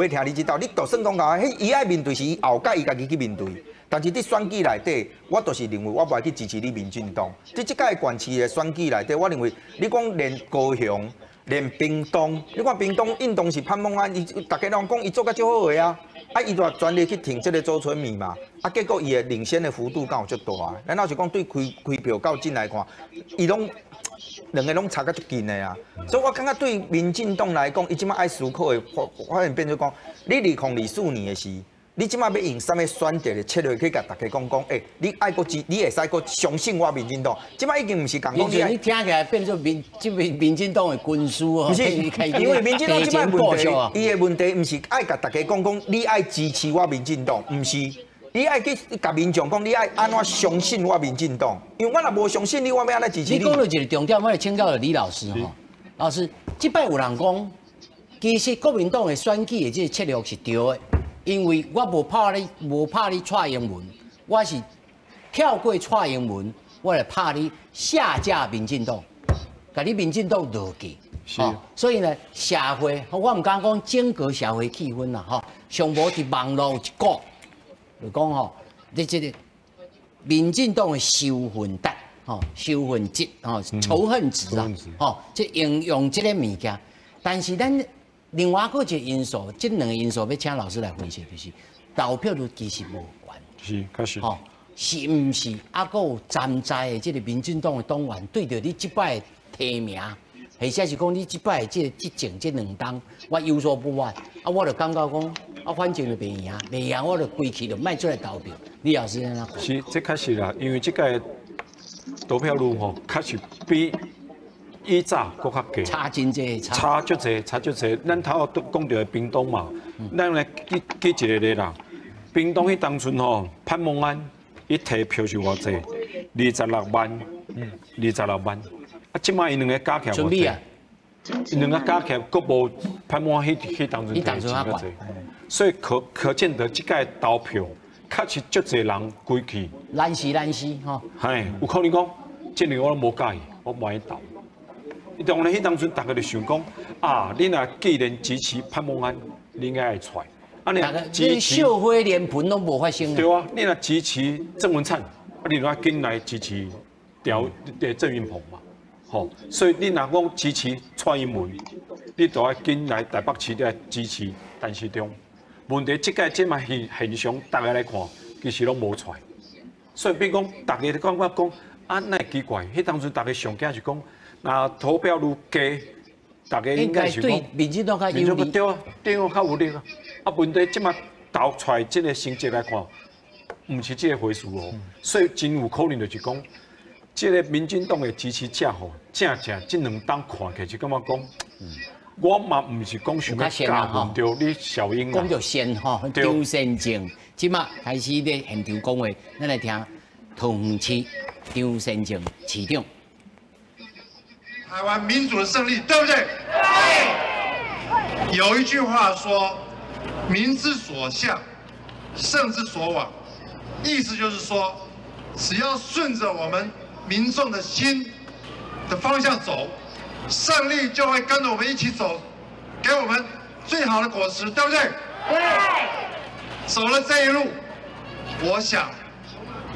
要听你指导，你就算讲甲，伊爱面对是伊后届伊家己去面对。但是伫选举内底，我就是认为我袂去支持你民进党。伫即届县市的选举内底，我认为你讲连高雄、连屏东，你看屏东运动是潘孟安，大家拢讲伊做甲足好个啊，啊伊就全力去挺这个周春米嘛，啊结果伊的领先的幅度敢有足大。咱老实讲对开票较近来看，伊拢。两个拢差甲足近的啊，所以我感觉对民进党来讲，伊即马爱思考的发现变做讲，你2024年的时，你即马要用啥物选择的策略去甲大家讲，你爱个你会使个相信我民进党，即马已经毋是讲讲你听起来变做民进党的军师哦，不是，因为民进党即摆问题，伊的问题毋是爱甲大家讲，你爱支持我民进党，毋是。你爱去甲民众讲，你爱安怎相信我民进党？因为我若无相信你，我要安怎支持你？你讲到一个重点，我来请教李老师吼。老师，即摆有人讲，其实国民党的选举的这个策略是对的，因为我无怕你蔡英文，我是跳过蔡英文，我来怕你下架民进党，甲你民进党落去。是。所以呢，社会我唔敢讲整个社会气氛啦，吼，上无伫网络一个。就讲吼，你这个民进党的羞愤值，羞愤值，仇恨值啊，即用这个物件。但是咱另外个一个因素，这两个因素要请老师来分析，就是投票率其实无关。是，确实。是毋是？啊，阁有站在的这个民进党的党员对着你即摆提名，或者是讲你即摆这执政这两党，我有所不满，啊，我就感觉讲，啊，反正就袂赢，袂赢我就归去，就卖出来投票。李老师安怎讲？是，这确实啦，因为这个投票率确实比以早搁较低。差真济，差足济，差足济。咱头都讲到屏东嘛，咱来记一个咧啦。屏东迄当阵潘孟安。伊提票是偌济，26万，26万。啊，即摆伊两个加起来偌济，伊两个加起来佫无潘孟安迄当阵提钱遐济，所以可见得即届投票确实足济人归去。难死吼。嘿，有可能讲，这个我都无介意，我无爱投。伊当然迄当阵大家就想讲，啊，你若既然支持潘孟安，你应该会出来。啊，你支持社会连盆都无发生。对啊，你若支持郑文灿，啊，你若紧来支持郑运鹏嘛，吼，所以你若讲支持蔡英文，你就要紧来台北市来支持陈时中。问题即届即嘛现象，大家来看，其实拢无出来。所以变讲，大家就感觉讲，啊，那奇怪，迄当初大家上惊是讲，那投票率低，大家应该是讲，民进党较有利。对啊，对啊，较有利啊。啊，问题即马投出来即个成绩来看，毋是即个回事哦。所以真有可能就是讲，即个民进党的支持者吼，正即两党看起就感觉讲，我嘛毋是讲想要加问着你小英啊。讲着先吼，张善政，即马开始咧现场讲话，咱来听桃园市张善政市长。台湾民主的胜利，对不对？对。有一句话说。民之所向，胜之所往，意思就是说，只要顺着我们民众的心的方向走，胜利就会跟着我们一起走，给我们最好的果实，对不对？对。走了这一路，我想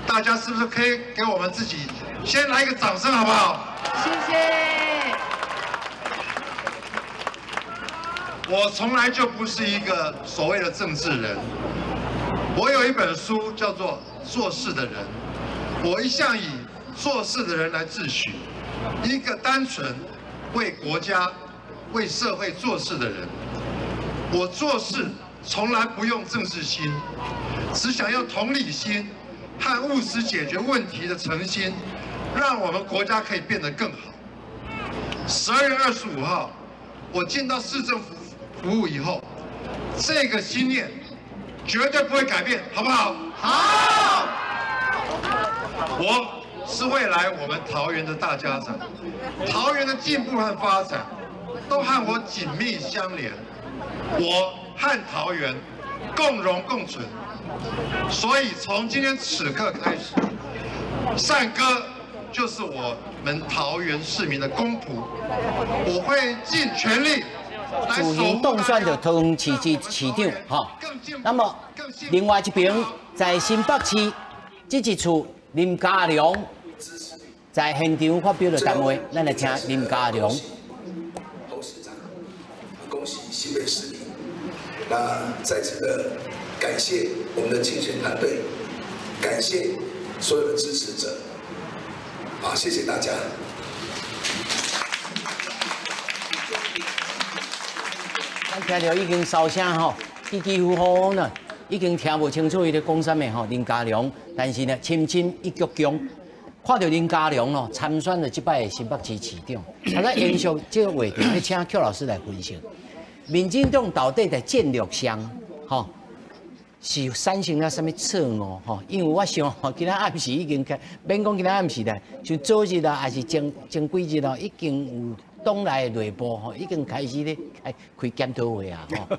大家是不是可以给我们自己先来一个掌声，好不好？谢谢。我从来就不是一个所谓的政治人，我有一本书叫做《做事的人》，我一向以做事的人来自诩，一个单纯为国家、为社会做事的人。我做事从来不用政治心，只想用同理心和务实解决问题的诚心，让我们国家可以变得更好。12月25号，我进到市政府服务以后，这个信念绝对不会改变，好不好？好。我是未来我们桃园的大家长，桃园的进步和发展都和我紧密相连，我和桃园共荣共存。所以从今天此刻开始，善歌就是我们桃园市民的公仆，我会尽全力。自行当选的桃园市市长，哈。那么另外一边在新北市这一处林佳龙在现场发表了谈话，咱来听林佳龙。侯市长，恭喜新北市民。那在此的感谢我们的竞选团队，感谢所有的支持者，好，谢谢大家。咱听到已经烧声吼，几乎好呢，已经听不清楚伊咧讲啥物吼。林佳龙，但是呢，深深一鞠躬，看到林佳龙咯参选了这摆的新北市市长，啊，咱延续这个话题，要请邱老师来分析。民进党到底在战略上，吼，是产生了什么错误吼？因为我想，今仔暗时已经开，免讲今仔暗时啦，像早日啦，还是前几日咯，已经有。党内的内部吼，已经开始咧开检讨会啊吼，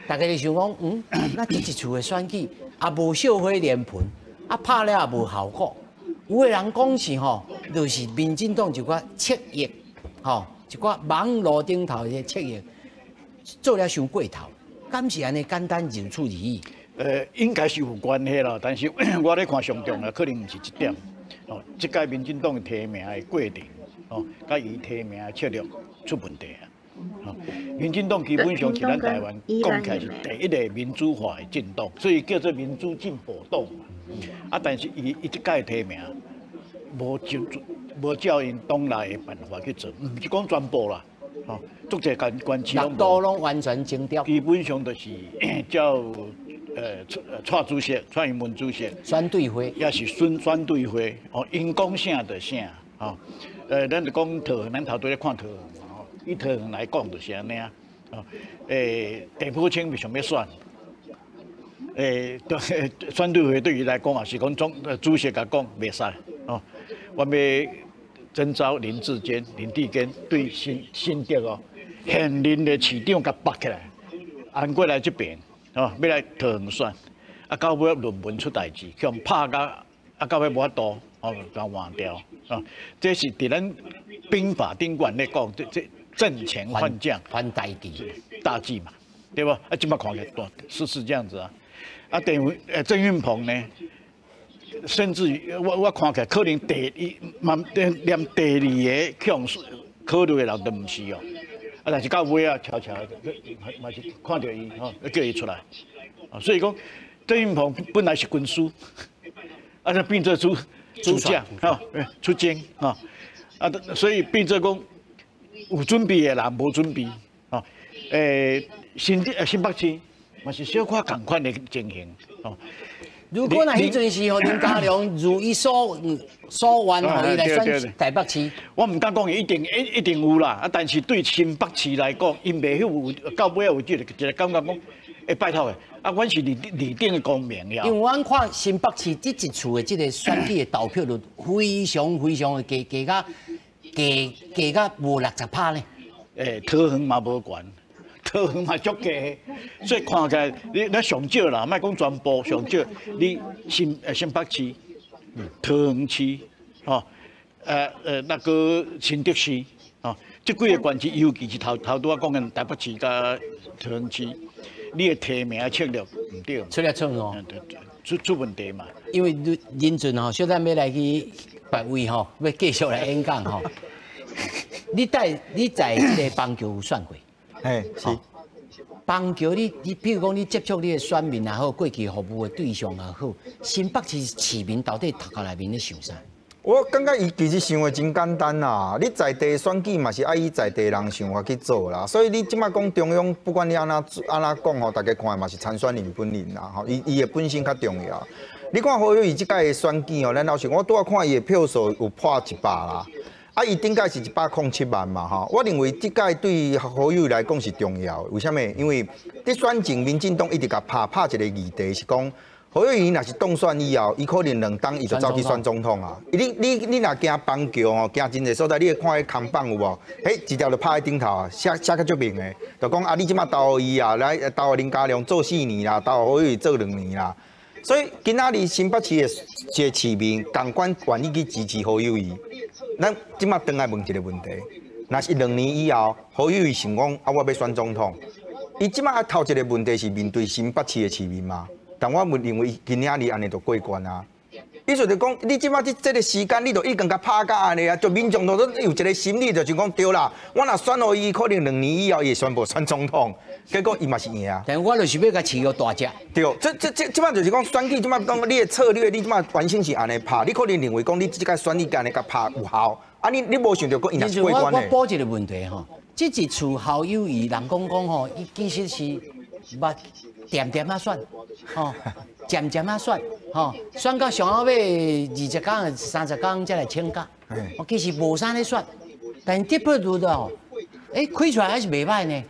大家就想讲，那这一次的选举也无烧火连盆，啊拍了也无效果。有的人讲是吼，就是民进党一寡侧翼，吼一寡网络顶头的侧翼做了伤过头，敢是安尼简单如此而已？应该是有关系啦，但是我咧看上重要可能唔是这点。哦，这届民进党提名的过程，哦，甲伊提名的策略出问题啊。哦，民进党基本上是咱台湾讲起来是第一个民主化的政党，所以叫做民主进步党嘛。啊，但是伊这届提名无照因党内的办法去做，唔是讲全部啦。哦，足侪关系都拢完全征调，基本上就是照蔡主席、蔡英文主席选对会，也是选对会，哦，因讲啥就啥，哦，咱就讲桃园，咱头拄咧看桃园，哦，以桃园来讲就是安尼啊，哦，地普清为什么要选？选对会对伊来讲也是讲主席甲讲袂使，哦，我要征召林志坚、林志坚对新竹哦，现任的市长甲拔起来，按过来这边。哦，要来桃园选，啊，到尾论文出代志，向拍甲到尾无法度，哦，甲换掉，哦，这是伫咱兵法顶管咧讲，这阵前换将，换大忌嘛，对吧？啊，即摆看起来是这样子啊，啊，郑运鹏呢，甚至于我看起来可能连第二个向考虑的人都唔是哦。啊，但是到尾啊，悄悄嘛是看到伊吼，叫伊出来，所以讲郑运鹏本来是军师，啊，就变做主将，吼，出征，吼，啊，所以变做讲有准备的人无准备，吼，新北市嘛是小可同款的情形，吼。如果那迄阵是和林佳龙如伊所愿，互伊来选台北市，我唔敢讲伊一定有啦，啊，但是对新北市来讲，因未有到尾有一个感觉讲，拜托的，啊，阮是立定的公民呀。因为阮看新北市这一次的这个选举的投票率非常的低到无60%呢。桃园嘛无悬。桃园嘛足低，所以看起来你上少啦，莫讲全部上少。你新北市、桃园市，吼，那个新竹市，吼，这几个县市，尤其是头拄我讲的台北市甲桃园市，你的提名策略唔对，出错哦，出问题嘛。因为林俊吼，小咱要来去别位吼，要继续来演讲吼。你在这个邦桥有选过？是。邦桥你比如讲你接触你的选民也好，过去服务的对象也好，新北市市民到底头壳内面咧想啥？我感觉伊其实想的真简单啦，你在地选举嘛是爱以在地人想法去做啦，所以你即摆讲中央不管你安怎讲吼，大家看嘛是参选人本人啦，吼，伊的本身较重要。你看侯友宜即届的选举吼，咱老实讲，我拄仔看伊的票数有破100啦。啊，伊顶届是107万嘛，吼，我认为这届对侯友宜来讲是重要的。为什么？因为伫选前，民进党一直甲拍一个议题，是讲侯友宜若是当选以后，伊可能2党伊就走去选总统啊。你若行邦桥吼，行真侪所在，你会看迄扛棒有无？一条就拍喺顶头啊，写较足明的，就讲啊，你即马投伊啊，来投林佳龙做4年啦，投侯友宜做2年啦。所以今仔日新北市的一个市民，同款愿意去支持侯友宜。咱即马转来问一个问题，若是2年以后，侯友宜想讲啊，我要选总统，伊即马头一个问题是面对新北市的市民嘛？但我认为今仔日安尼就过关啊。意思就讲，你即马这个时间，你就已经甲拍甲安尼啊，就民众都有一个心理，就是讲对啦，我若选互伊，可能2年以后伊会宣布选总统，结果伊嘛是赢啊。但我就是要甲饲个大只。对，即摆就是讲选举，即摆讲你的策略，你即摆完全是安尼拍，你可能认为讲你即个选举安尼甲拍有效，啊你无想到讲伊若是过关的。我补一个问题吼，这一次侯友宜人讲吼，伊其实是捌点啊选，吼。渐啊选，吼，选到上后尾20天、30天才来请假。我其实无啥咧选，但得票率哦，开出来还是袂歹呢。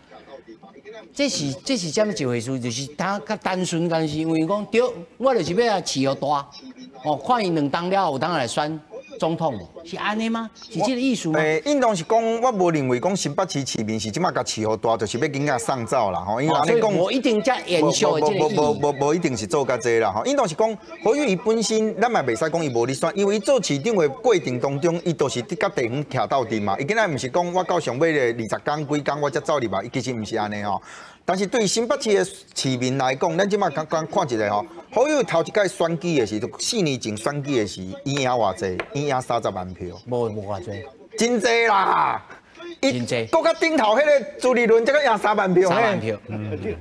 这是怎么一回事？就是他较单纯，但是因为讲对，我就是要饲好大，哦，看伊2当了，有当来选总统，是安尼吗？是这个意思吗？应当是讲，我无认为讲新北市市民是即马甲饲好大，就是要紧甲送走啦，吼。因为安尼讲，无一定才延续的这个意义。无一定是做甲这啦，吼。应当是讲，侯友宜本身，咱嘛袂使讲伊无咧选，因为伊做市长的过程当中，伊都是甲地方徛到底嘛。伊今仔毋是讲我到上尾的20天几天我才走入嘛，伊其实毋是安尼吼。但是对新北市的市民来讲，咱即马刚看一下吼，好友头一届选举的时，就4年前选举的时，伊赢偌济？伊赢30万票。无偌济，真济啦！真济。搁较顶头迄个朱立伦，才个赢3万票。3万票。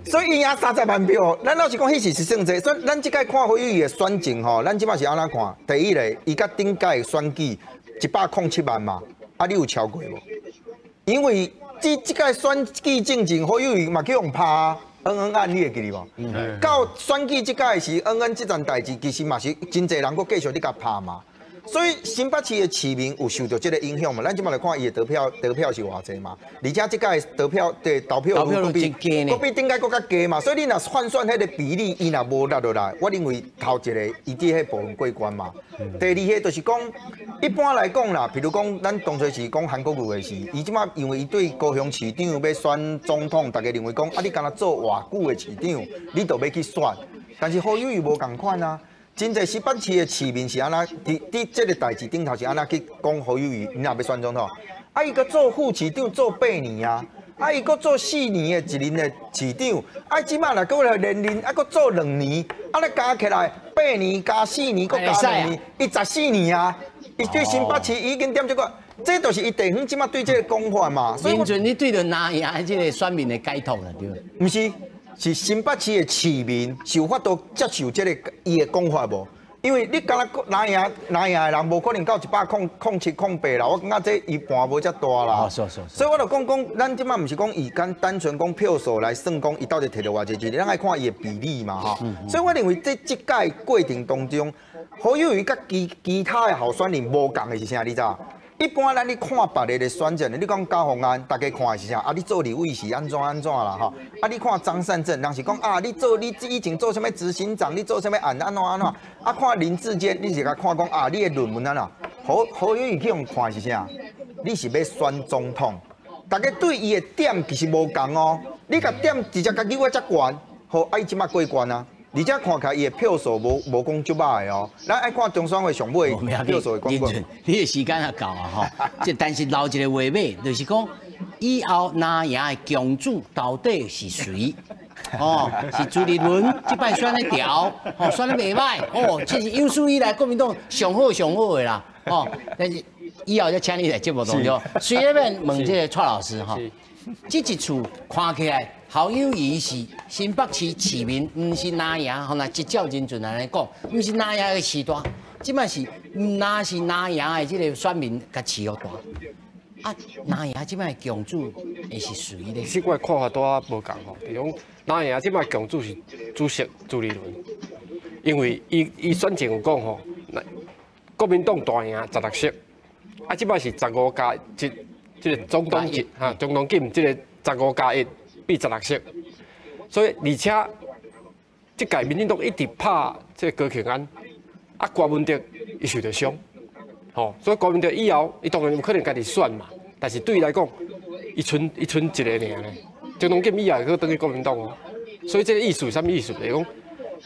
所以伊赢30万票，咱老实讲，迄时是算济。所以咱即届看好友伊的选情吼，咱即马是安怎看？第一个，伊甲顶届选举107万嘛，啊，你有超过无？因为即届选举进前，好友伊嘛去用拍恩恩案，你会记哩无？到选举即届时，恩恩即件代志，其实嘛是真侪人搁继续咧甲拍嘛。所以新北市的市民有受到这个影响嘛？咱即马来看伊的得票是偌济嘛？而且即届得票的投票率比顶届搁较低嘛。所以你若换算迄个比例，伊若无落落来，我认为头一个伊伫迄部分过关嘛。第二个就是讲，一般来讲啦，譬如讲咱当初是讲韩国瑜的时，伊即马因为伊对高雄市长要选总统，大家认为讲啊，你敢若做偌久的市长，你就要去选。但是好友伊无共款啊。真侪新北市的市民是安那伫这个代志顶头是安那去讲好友伊，你若要选总统，啊伊搁做副市长做8年啊，啊伊搁做4年的一任的市长，啊即摆若搁来连任，啊搁做2年，啊咧加起来8年加4年，搁加2年，伊14年啊，伊对新北市已经点这个，这就是伊地方即摆对这个讲法嘛。所以完全你对着拿赢这个选民的解脱了，对。毋是。是新北市的市民是有法度接受这个伊的讲法无？因为你敢若拿赢的人，无可能到107、108啦。我感觉这一半无遮大啦。所以我就讲，咱即摆毋是讲以单纯讲票数来算讲，伊到底摕到偌济钱，咱爱看伊的比例嘛哈。所以我认为这届过程当中，好友伊甲其他的候选人无共的是啥？你知道？一般咱你看别个的选战，你讲高虹安，大家看的是啥？啊，你做立委是安怎啦吼？啊，你看张善政，人是讲啊，你以前做啥物执行长，你做啥物安怎？啊，看林志坚，你是甲看讲啊，你的论文安怎？好友伊去用看是啥？你是要选总统，大家对伊的点其实无共哦。你甲点直接甲举我遮悬，好，啊，伊即马过关啊。而且看起来伊的票数无讲足歹的哦，咱爱看中选会上尾票数的广告。你的时间也到啊吼，但是留一个话尾，就是讲以后拿赢的强主到底是谁？哦，是朱立伦这摆选得调，哦，选得袂歹，哦，这是有史以来国民党上好的啦，哦，但是以后再请你来节目当中，随便问这个蔡老师哈，这一次看起来。好友伊是新北市市民，唔是拿赢，吼那一照人准来讲，唔是拿赢的时段，即摆是拿是拿赢的这个选民甲市好大。啊，拿赢即摆强主会是谁咧？其实我看法都无共吼，比如讲拿赢即摆强主是主席朱立伦，因为伊选前有讲吼，国民党大赢16席，啊即摆是15+1，这个总统级哈，总统金这个15+1。比16席，所以而且这届民进党一直拍这高虹安，啊郭文哲伊受到伤，吼，所以郭文哲以后伊当然有可能家己选嘛，但是对伊来讲，伊剩一个尔呢，总统金以后去等于国民党哦，所以这个意思啥物意思？就是讲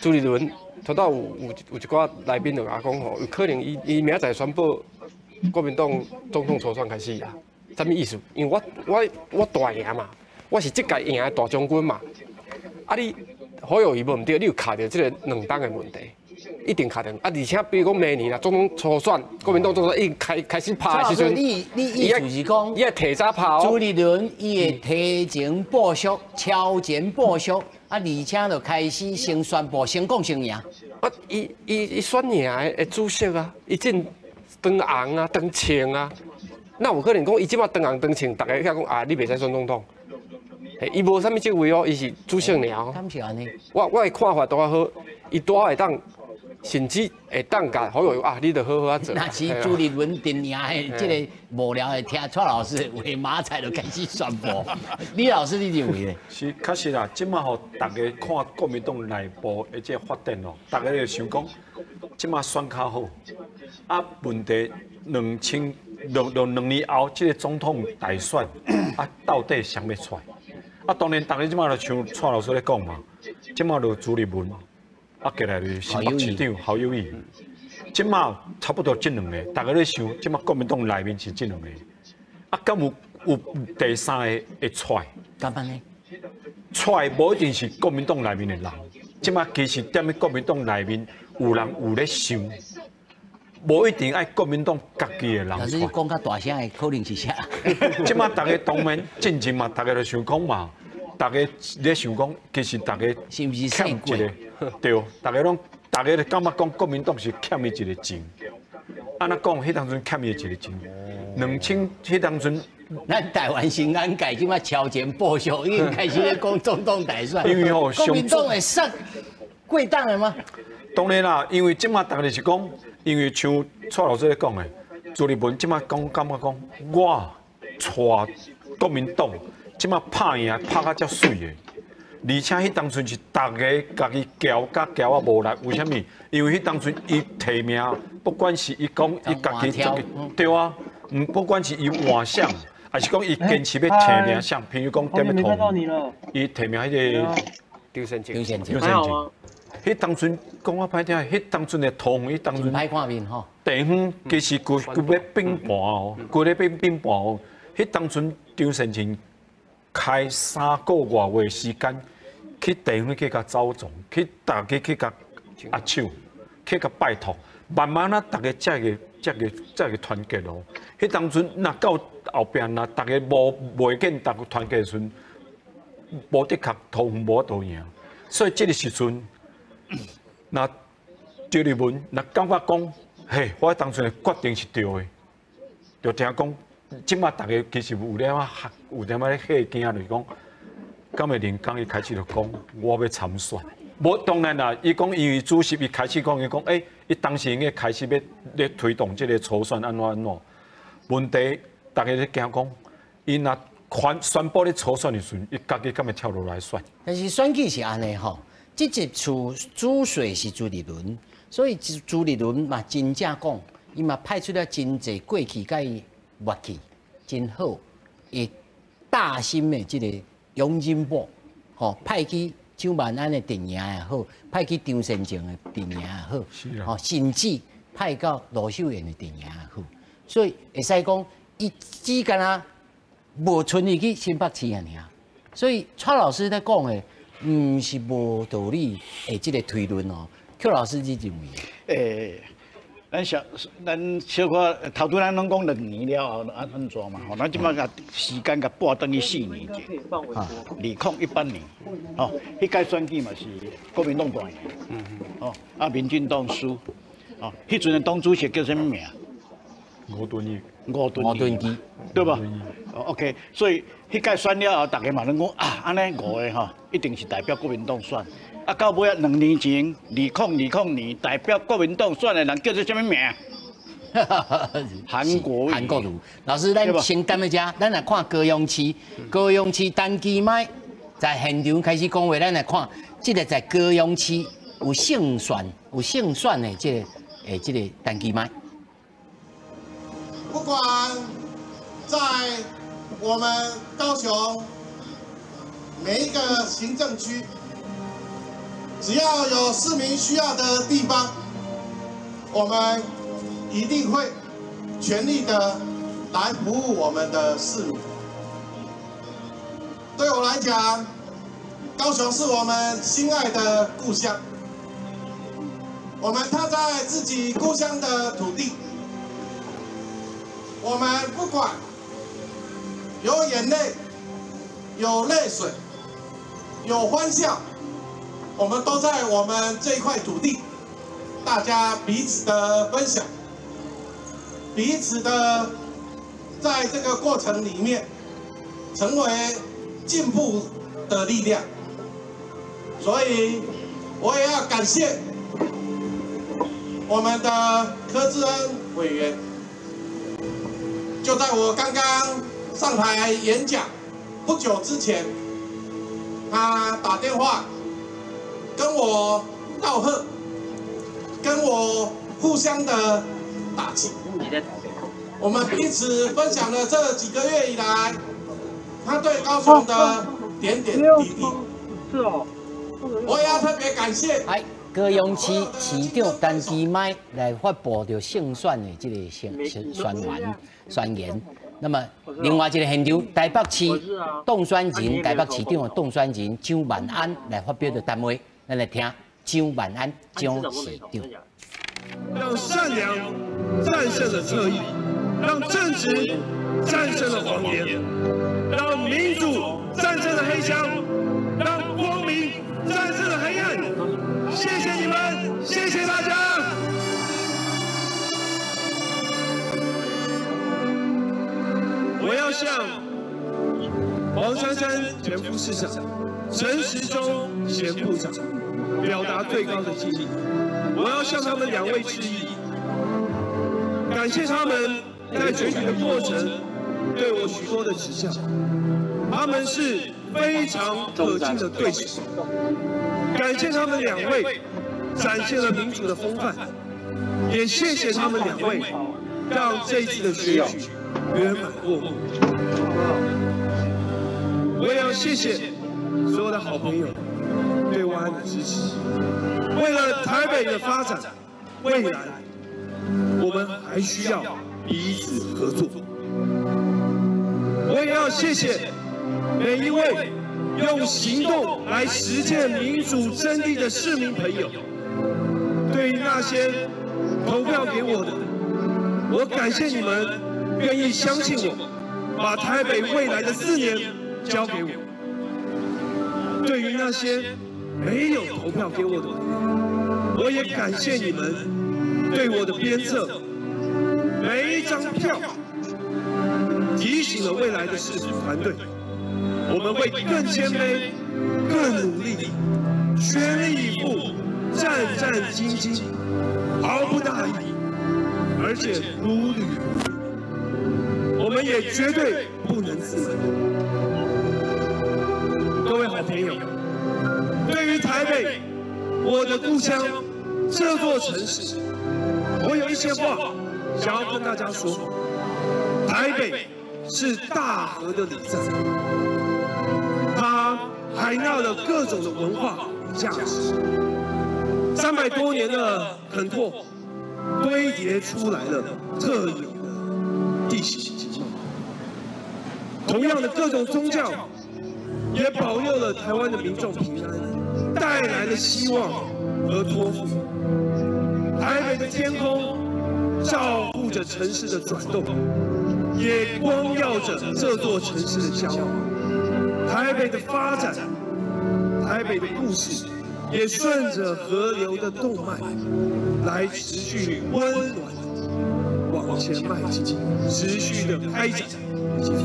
朱立伦头到有一寡来宾就甲讲吼，有可能伊明仔载宣布国民党总统初选开始啦，啥物意思？因为我大赢嘛。我是这届赢的大将军嘛，啊你好友伊无毋对，你有卡着这个两党的问题，一定卡着。啊，而且比如讲明年啦，总统初选，国民党总统已经开始拍的时阵，你意思是讲，伊会提早拍哦。朱立伦伊会提前部署、超前部署，啊，而且就开始先宣布先讲先赢。啊，伊选赢的主席啊，伊进长红啊、长青啊，那有可能讲伊即马长红长青，大家遐讲啊，你袂使选总统。伊无啥物职位哦，伊是主席尔哦。敢是安尼？我的看法都较好，伊多会当，甚至会当甲好友啊，你得好好啊做。那是朱立伦定赢的，这个无聊的听蔡老师话马仔就开始宣布。李老师，你认为呢？是，确实啦，即马吼，大家看国民党内部的这发展哦，大家就想讲，即马选较好，啊，问题2年后，这个总统大选啊，到底谁要出来？啊，当然，大家即马就像蔡老师咧讲嘛，即马就朱立伦，啊，过来就新北市长侯友宜，即马差不多这两个，大家咧想，即马国民党内面是这两个，啊，敢有第三个会出来？敢办呢？出来无一定是国民党内面的人，即马其实踮咧国民党内面有人有咧想，无一定爱国民党家己的人。但是你讲较大声的可能是啥？即马大家当然进前嘛，大家就想讲嘛，大家咧想讲，其实大家是毋是欠一个？对，大家就感觉讲国民党是欠伊一个情。安那讲，迄当阵欠伊一个情。2000迄当阵。咱台湾新安界即马超前部署，已经开始咧讲总统大选。因为吼，国民党会杀贵党的吗？当然啦，因为即马大家是讲，因为像蔡老师咧讲的，朱立文即马感觉讲，我带国民党即马拍赢拍甲遮水的，而且迄当阵是大家家己交甲交啊无力，为虾米？因为迄当阵伊提名，不管是伊讲伊家己对啊，不管是伊换相。还是讲伊坚持要提名上，譬如讲点要同，伊提名迄个丢sen景，迄当阵讲我歹听，迄当阵的同，迄当阵歹看面吼。地方其实规要并盘哦，规咧并盘哦。迄当阵丢sen景开3个月的时间，去地方去甲走总，去大家去甲握手，去甲拜托，慢慢啊，大家才个团结咯。迄当阵若到后边若大家无见，大家团结的时阵，无的确同无都赢。所以这个时阵，那朱立文若感觉讲，嘿，我当初的决定是对的，就听讲，即马大家其实有点仔吓惊，就是讲，敢会林刚伊开始就讲，我要参选。无当然啦，伊讲因为主席伊开始讲，伊讲，伊当时应该开始要推动这个初选安怎。问题大家咧惊讲，伊若宣布咧初选的时阵，伊家己敢会跳落来选？但是选举是安尼吼，这一次主帅是朱立伦，所以朱立伦嘛真正讲，伊嘛派出了真侪过去甲伊默契真好，会大心的这个杨金宝，吼派去蒋万安的阵营也好，派去张善政的阵营也好，吼甚至派到罗秀燕的阵营也好。所以会使讲，伊只干啊无存入去新北市啊尔。所以蔡老师在讲的，唔是无道理的这个推论哦。邱老师你认为？咱小可头拄咱拢讲2年了后安怎嘛？吼，咱即摆甲时间甲拨等于4年者，2018年，吼，迄届选举嘛是国民党大赢，哦，民进党输，哦，迄阵的党主席叫什么名？吴敦义，对吧？OK， 所以迄届选了后，大家嘛拢讲啊，安尼5个吼，一定是代表国民党选。啊，到尾啊2年前，2020年代表国民党选的人叫做什么名？韩国瑜。老师，咱先等一下，咱来看高雄市单机麦在现场开始讲话，咱来看，这个在高雄市有胜选的这个单机麦。不管在我们高雄每一个行政区，只要有市民需要的地方，我们一定会全力的来服务我们的市民。对我来讲，高雄是我们心爱的故乡，我们踏在自己故乡的土地。我们不管有眼泪、有泪水、有欢笑，我们都在我们这一块土地，大家彼此的分享，彼此的在这个过程里面成为进步的力量。所以我也要感谢我们的柯志恩委员。就在我刚刚上台演讲不久之前，他打电话跟我道贺，跟我互相的打气。我们彼此分享了这几个月以来，他对高雄的点点滴滴。是哦，我也要特别感谢。高雄市市长陈其迈来发布着胜选的这个宣言，那么另外一个现场，台北市当选人、台北市长的当选人张万安来发表的谈话，咱来听张万安张市长。让善良战胜了侧翼，让正直战胜了谎言，让民主战胜了黑箱，让光明战胜了黑暗。谢谢你们，谢谢大家。我要向黄珊珊前副市长、陈时中前部长表达最高的敬意。我要向他们2位致意，感谢他们在选举的过程对我许多的指教，他们是非常可敬的对手。感谢他们2位展现了民主的风范，也谢谢他们2位让这一次的选举圆满落幕。我也要谢谢所有的好朋友对万安的支持。为了台北的发展，未来我们还需要彼此合作。我也要谢谢每一位用行动来实践民主真谛的市民朋友。对于那些投票给我的，我感谢你们愿意相信我，把台北未来的4年交给我。对于那些没有投票给我的朋友，我也感谢你们对我的鞭策。每一张票提醒了未来的市府团队，我们会更谦卑、更努力，全力以赴，战战兢兢，毫不大意，而且如履薄冰。我们也绝对不能自满。各位好朋友，对于台北，我的故乡，这座城市，我有一些话想要跟大家说。台北是大河的礼赞，它海纳了各种的文化与价值，300多年的垦拓堆叠出来了特有的地形景貌。同样的，各种宗教也保佑了台湾的民众平安，带来了希望和托付。台北的天空照顾着城市的转动，也光耀着这座城市的骄傲。台北的发展，台北的故事，也顺着河流的动脉来持续温暖往前迈进，持续的开展以及孵化。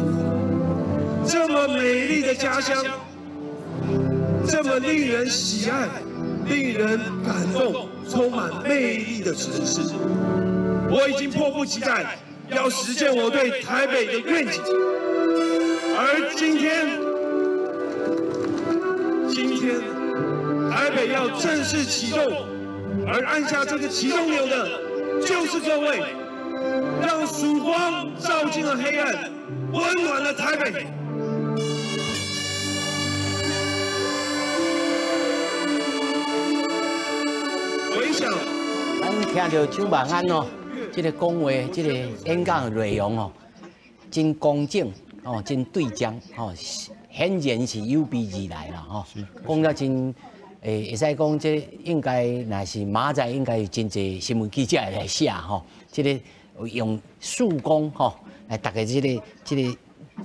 这么美丽的家乡，这么令人喜爱、令人感动、充满魅力的城市，我已经迫不及待要实现我对台北的愿景。而今天，台北要正式启动，而按下这个启动钮的，就是各位，让曙光照进了黑暗，温暖了台北。回想，咱听到张万安哦，这个讲话，这个演讲的内容哦，真公正哦，真对讲哦，显然是有备而来啦吼。讲了真，会使讲这应该若是明仔应该有真侪新闻记者会来写吼，这个用速攻吼来大家这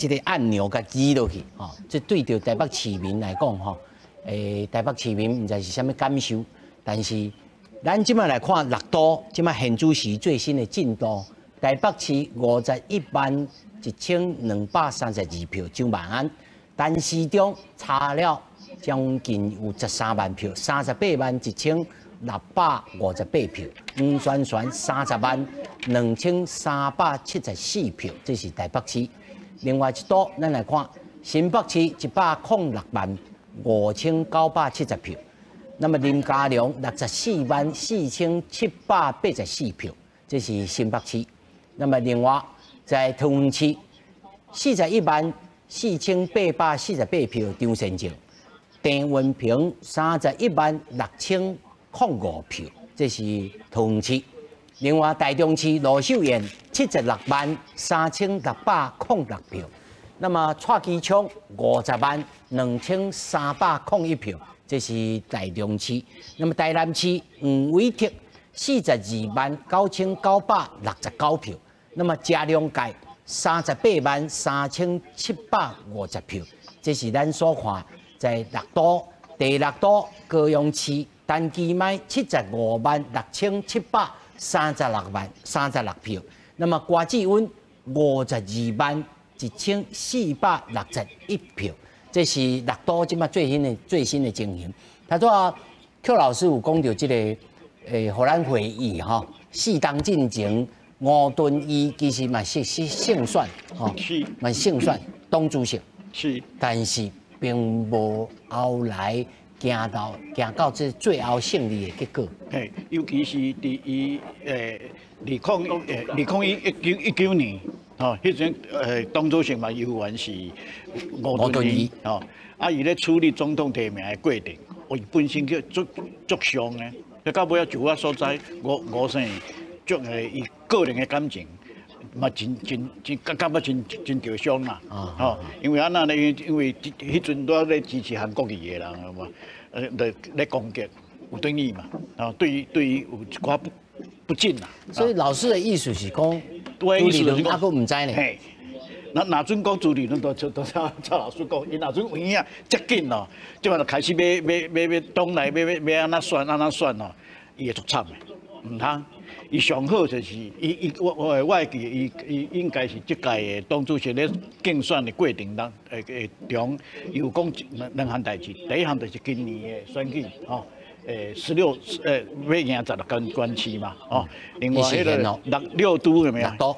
个按钮甲指落去吼，这对着台北市民来讲吼，台北市民唔知是啥物感受，但是。咱即摆来看6都，即摆现主时最新的进度，台北市511232票，张万安，陈时中差了将近有13万票，381658票，黄宣传302374票，这是台北市。另外一都，咱来看新北市1065970票。那么林佳龙644784票，这是新北市。那么另外在桃园市414848票张善政，郑文平316005票，这是桃园市。另外台中市罗秀燕76360606票。那么蔡其昌502301票，这是台中市。那么台南市黄伟哲429969票。那么嘉良界383750票，这是咱所看在第六都高雄市单基麦756736票。那么瓜子温521461票，这是六都即马最新的情形。他说邱老师有讲到这个互咱回忆哈，4当进前吴敦义其实嘛是胜选吼，嘛胜选党主席是，但是并无后来行到这最后胜利的结果。嘿，尤其是伫伊2019年，吼，迄阵党主席嘛犹原是吴敦义，吼，啊，伊咧处理总统提名的过程，伊本身叫足伤的，到尾仔就我所知，吴生伊个人的感情。嘛，真感觉真受伤嘛，吼，因为安那咧，因为迄阵都咧支持韩国瑜的人嘛，咧攻击有对伊嘛，啊，对于有一寡不敬啦。所以老师的意思是讲，朱立伦阿哥唔知呢。嘿，那阵讲朱立伦都赵老师讲，伊那阵有影接近咯，即嘛就开始要党内要安那选咯，伊会足惨的，唔通。伊上好就是我会记伊应该是这届的党主席咧竞选的过程中，有讲两项代志，第一项就是今年的选举，吼，16要赢16关市嘛，吼，另外迄个六都有没有？六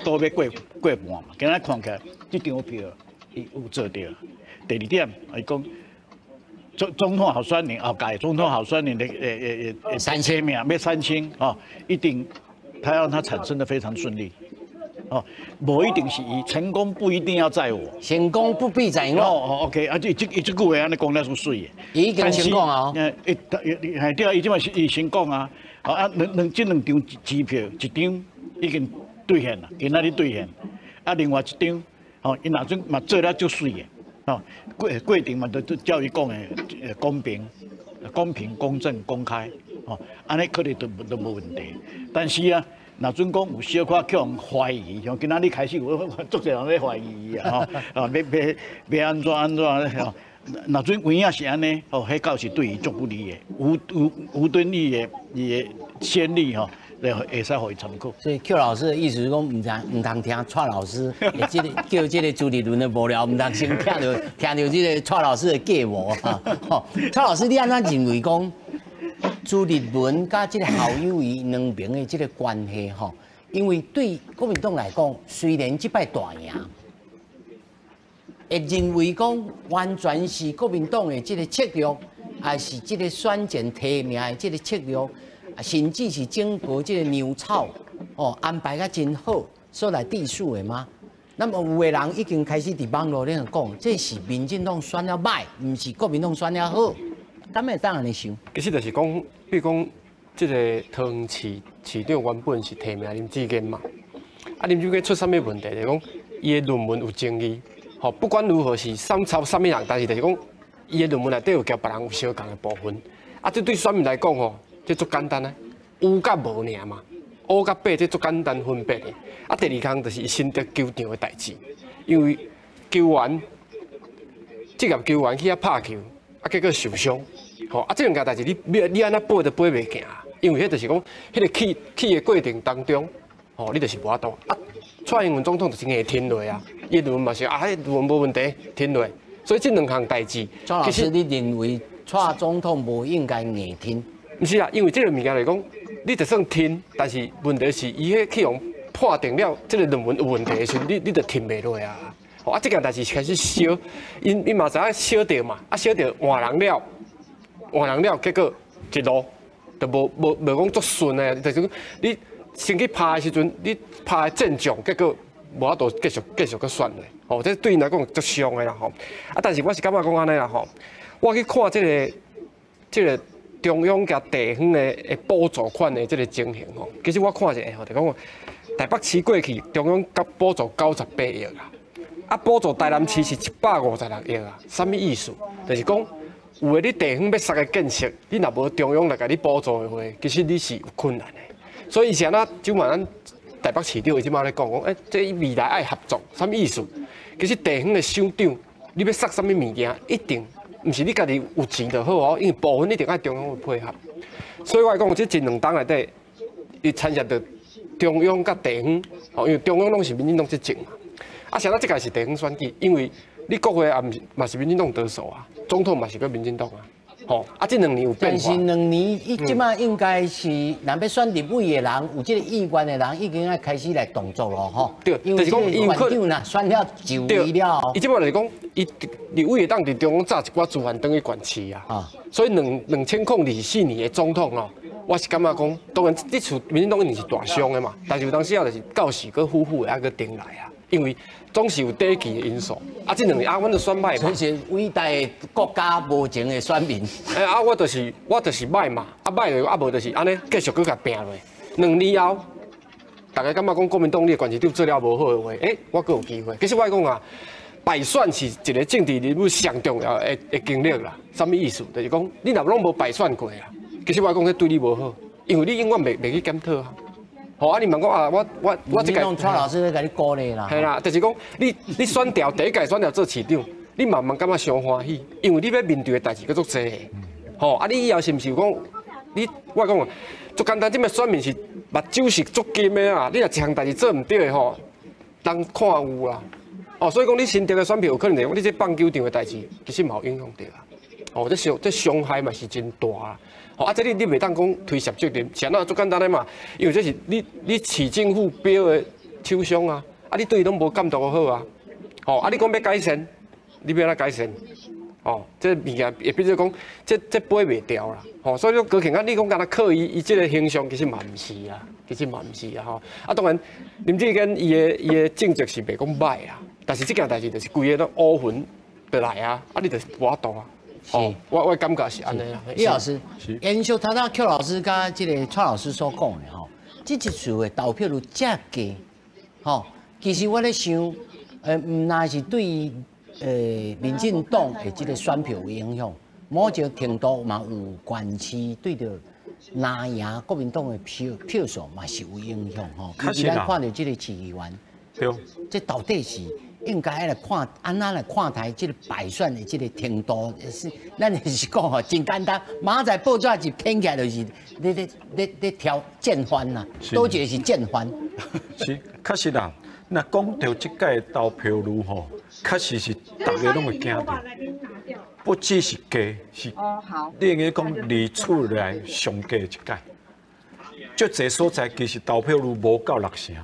都要过半嘛，今仔看起来这张票伊有做到。第二点，伊讲。总统候选人后届总统候选人的3,000名要3000哦，一定他让他产生的非常顺利哦，无一定是伊成功不一定要在我，成功不必在我。哦 ，OK， 啊，这句话安尼讲了是水的，伊已经成功啊。对，伊即嘛是伊成功啊，啊，两张支票，一张已经兑现啦，今仔日兑现，啊，另外一张哦，伊那阵嘛做了足水的。哦，过程嘛，都照伊讲的，公平、公正、公开，哦，安尼可能都无问题。但是啊，若准讲有小可叫人怀疑，像今仔日开始有足侪人咧怀疑啊，吼，要安怎吼？若准有影是安尼，哦，迄倒是对伊足不利的，吴敦义的先例吼。会使互伊参考。所以 Q 老师的意思是讲，唔通听蔡老师，叫这个朱立伦的无聊，唔通先听到这个蔡老师的假话哈。蔡老师，你安怎认为讲朱立伦甲这个侯友宜两边的这个关系哈？因为对国民党来讲，虽然这摆大赢，会认为讲完全是国民党的这个策略，还是这个选前提名的这个策略？甚至是经过这个牛草哦安排得真好，所来地数的吗？那么有的人已经开始伫网络咧讲，这是民进党选了歹，唔是国民党选了好，敢会当安尼想？其实就是讲，比如讲，这个桃园市长原本是提名林志坚嘛，啊林志坚出啥物问题？就是讲伊的论文有争议，吼，不管如何是啥物人，但是就是讲伊的论文内底有甲别人有相共的部分，啊，这对选民来讲吼。这足简单啊，有甲无尔嘛，乌甲白这足简单分别的。啊，第二项就是伊新得球场的代志，因为球员职业球员去遐拍球，啊结果受伤，吼啊这两件代志你安那背都背袂行，因为迄就是讲，迄个起的过程当中，吼你就是无法度啊。蔡英文总统就是硬停落啊，伊论文嘛是啊，迄论文无问题停落，所以这两项代志，庄老师，你认为蔡总统无应该硬停？毋是啊，因为这个物件来讲，你就算听，但是问题是伊迄去用判定了这个论文有问题的时候，你就听袂落啊。哦，啊，这件代志开始烧，因嘛知影烧着嘛，啊烧着换人了，结果一路就无讲足顺的，就是讲你先去拍的时阵，你拍正中，结果无法度继续去选的。哦，这对因来讲足伤的啦吼。啊，但是我是感觉讲安尼啦吼，我去看这个。中央甲地方的补助款的这个情形吼，其实我看一下吼，就讲台北市过去中央甲补助98亿啊，啊补助台南市是156亿啊，什么意思？就是讲有诶，你地方要杀个建设，你若无中央来甲你补助的话，其实你是有困难的。所以以前啊，就嘛咱台北市长伊即马咧讲，这未来爱合作，什么意思？其实地方的首长，你要杀什么物件，一定毋是你家己有钱就好哦，因为部分一定爱中央配合。所以我讲，这一两党内底，伊参涉到中央甲地方，因为中央拢是民进党执政嘛。啊，现在这个是地方选举，因为你国会也嘛是民进党得手啊，总统嘛是个民进党啊。吼，啊，这2年有变化。但是2年，伊即马应该是，若要选立委的人，有这个意愿的人，已经要开始来动作了吼。对，因为这个院长呐，选了就位了。伊即马就是讲，伊立委会当伫中央炸一寡资源等于管市啊。啊，所以2024年的总统哦，我是感觉讲，当然这次民进党一定是大伤的嘛，但是有当时啊，就是到时佮夫妇还佮顶来啊。因为总是有短期的因素，啊，这2年啊，阮就选歹嘛。是伟大的国家无情的选民。啊，我就是歹嘛，啊歹就啊无就是安尼继续佮甲拼落。2年后，大家感觉讲国民党你的管市长做了无好的话，我佮有机会。其实我讲啊，败选是一个政治人物上重要的经历啦。什么意思？就是讲你若拢无败选过啊，其实我讲这对你无好，因为你永远袂去检讨啊。好啊！你问讲啊，我这个蔡老师在甲你鼓励啦。系啦，就是讲你选调第一届选调做市长，你慢慢感觉伤欢喜，因为你要面对的代志叫做多。吼啊！你以后是毋是讲我讲啊，足简单，这么选民是目睭是足金的啊！你若一项代志做唔对吼，人看有啦。哦，所以讲你新得的选票有可能就讲你这棒球场的代志，其实嘛有影响到啊。哦，这伤害嘛是真大啊。哦，啊，这你袂当讲推卸责任，是安那足简单的嘛？因为这是你市政府标的手伤啊，啊，你对伊拢无监督好啊。哦，啊，你讲要改善，你要哪改善？哦，这物件也比如讲，这背袂掉啦。哦，所以说高庆啊，你讲敢若刻意伊这个形象，其实嘛毋是啊，其实嘛毋是啊。吼，啊，当然林志坚伊的政绩是袂讲歹啊，但是这件代志就是规个都乌云就来啊，啊，你就是无法度啊。哦，我感觉是安尼啦。李老师，延续他Q 老师甲这个蔡老师所讲的吼，这一次的投票率这低，吼，其实我咧想，唔那是对民进党的这个选票有影响，某一个程度嘛有关系，对着拿赢国民党的票数嘛是有影响吼。既然看到这个市议员，对，这到底是？应该来看，安怎来看待这个败选的这个程度，是咱是讲吼，真简单，马仔报纸一拼起来就是你挑战犯啦，多一个是战犯。是，确实啦。那讲到这届投票率吼，确实是大家拢会惊到，不只是低，是你应该讲离厝来上低一届，足侪所在其实投票率无到60%。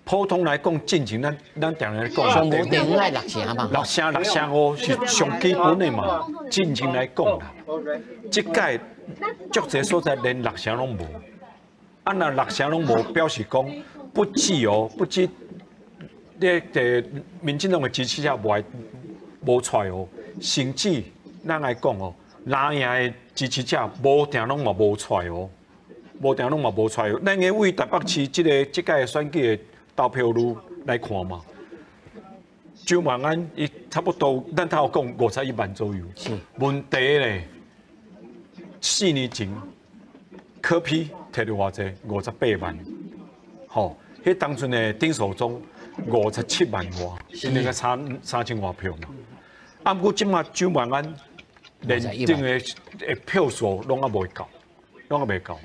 普通来讲，进前咱常来讲，上无定爱60%嘛，60%是上基本的嘛。进前来讲啦，这届足侪所在连60%拢无，啊那60%拢无，表示讲不止你的民进党的支持者无出来哦，甚至咱来讲哦，蓝营的支持者无定拢嘛无出来哦，无定拢嘛无出来哦。咱个为台北市这届选举的投票率来看嘛，周万安伊差不多，咱头讲51万左右。是。问题咧，4年前柯 P 摕到偌济58万，吼，迄当阵的丁守中57万外，因两个3000外票嘛。啊，不过即马周万安连定的票数拢啊未够，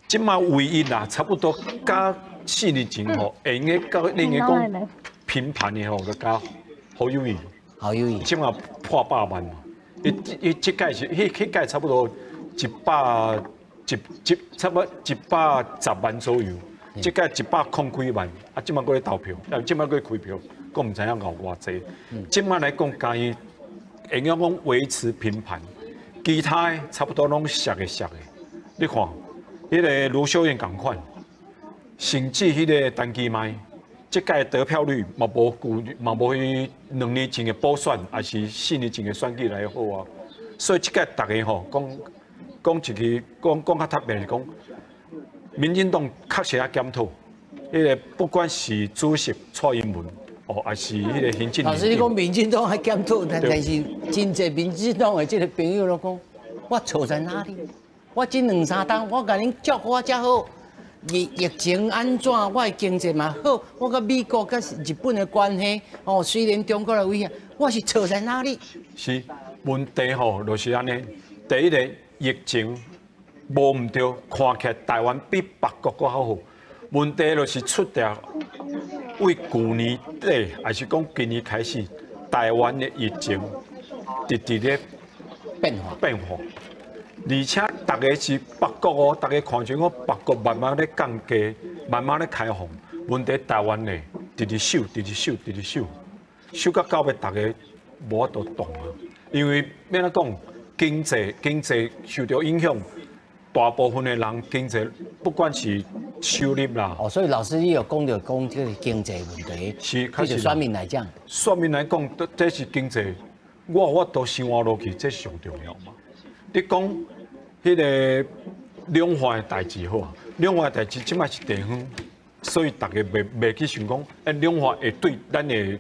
即马唯一啦，差不多加。4年前吼，会用个甲另个讲平盘的吼，个加好友谊，即马破100万嘛。伊即届是迄届差不多差不多110万左右，即届100几万，啊，即马过来投票，即马过来开票，佫唔知影熬偌济。即马来讲，介意会用讲维持平盘，其他差不多拢俗的。你看，迄个卢秀燕共款。甚至迄个陈其迈，这届得票率嘛无伊2年前的补选，还是4年前的选举来好啊。所以这届大家吼讲一句讲较特别是讲，民进党确实要检讨，迄个不管是主席蔡英文，哦，还是迄个行政。老师，你讲民进党还检讨，但是真侪民进党的这个朋友都讲，我错在哪里？我这2、3档，我甲恁照顾遮好，疫情安怎？我的经济嘛好，我甲美国、甲日本的关系，哦，虽然中国的威胁，我是错在哪里？是问题吼，就是安尼。第一个疫情无毋对，看起来台湾比别国搁较好。问题就是出在为去年底，还是讲今年开始，台湾的疫情直咧变化。而且大家是别国哦，大家看像讲别国慢慢咧降低，慢慢咧开放。问题台湾呢，直收，收到到尾大家无法度动啊。因为免怎讲，经济受到影响，大部分的人经济不管是收入啦。哦，所以老师你有讲这个经济问题，是，对选民来讲，这是经济，我都生活落去，这上重要嘛。你讲迄个两化的代志好啊，两化的代志即摆是地方，所以大家袂去想讲，两化会对咱的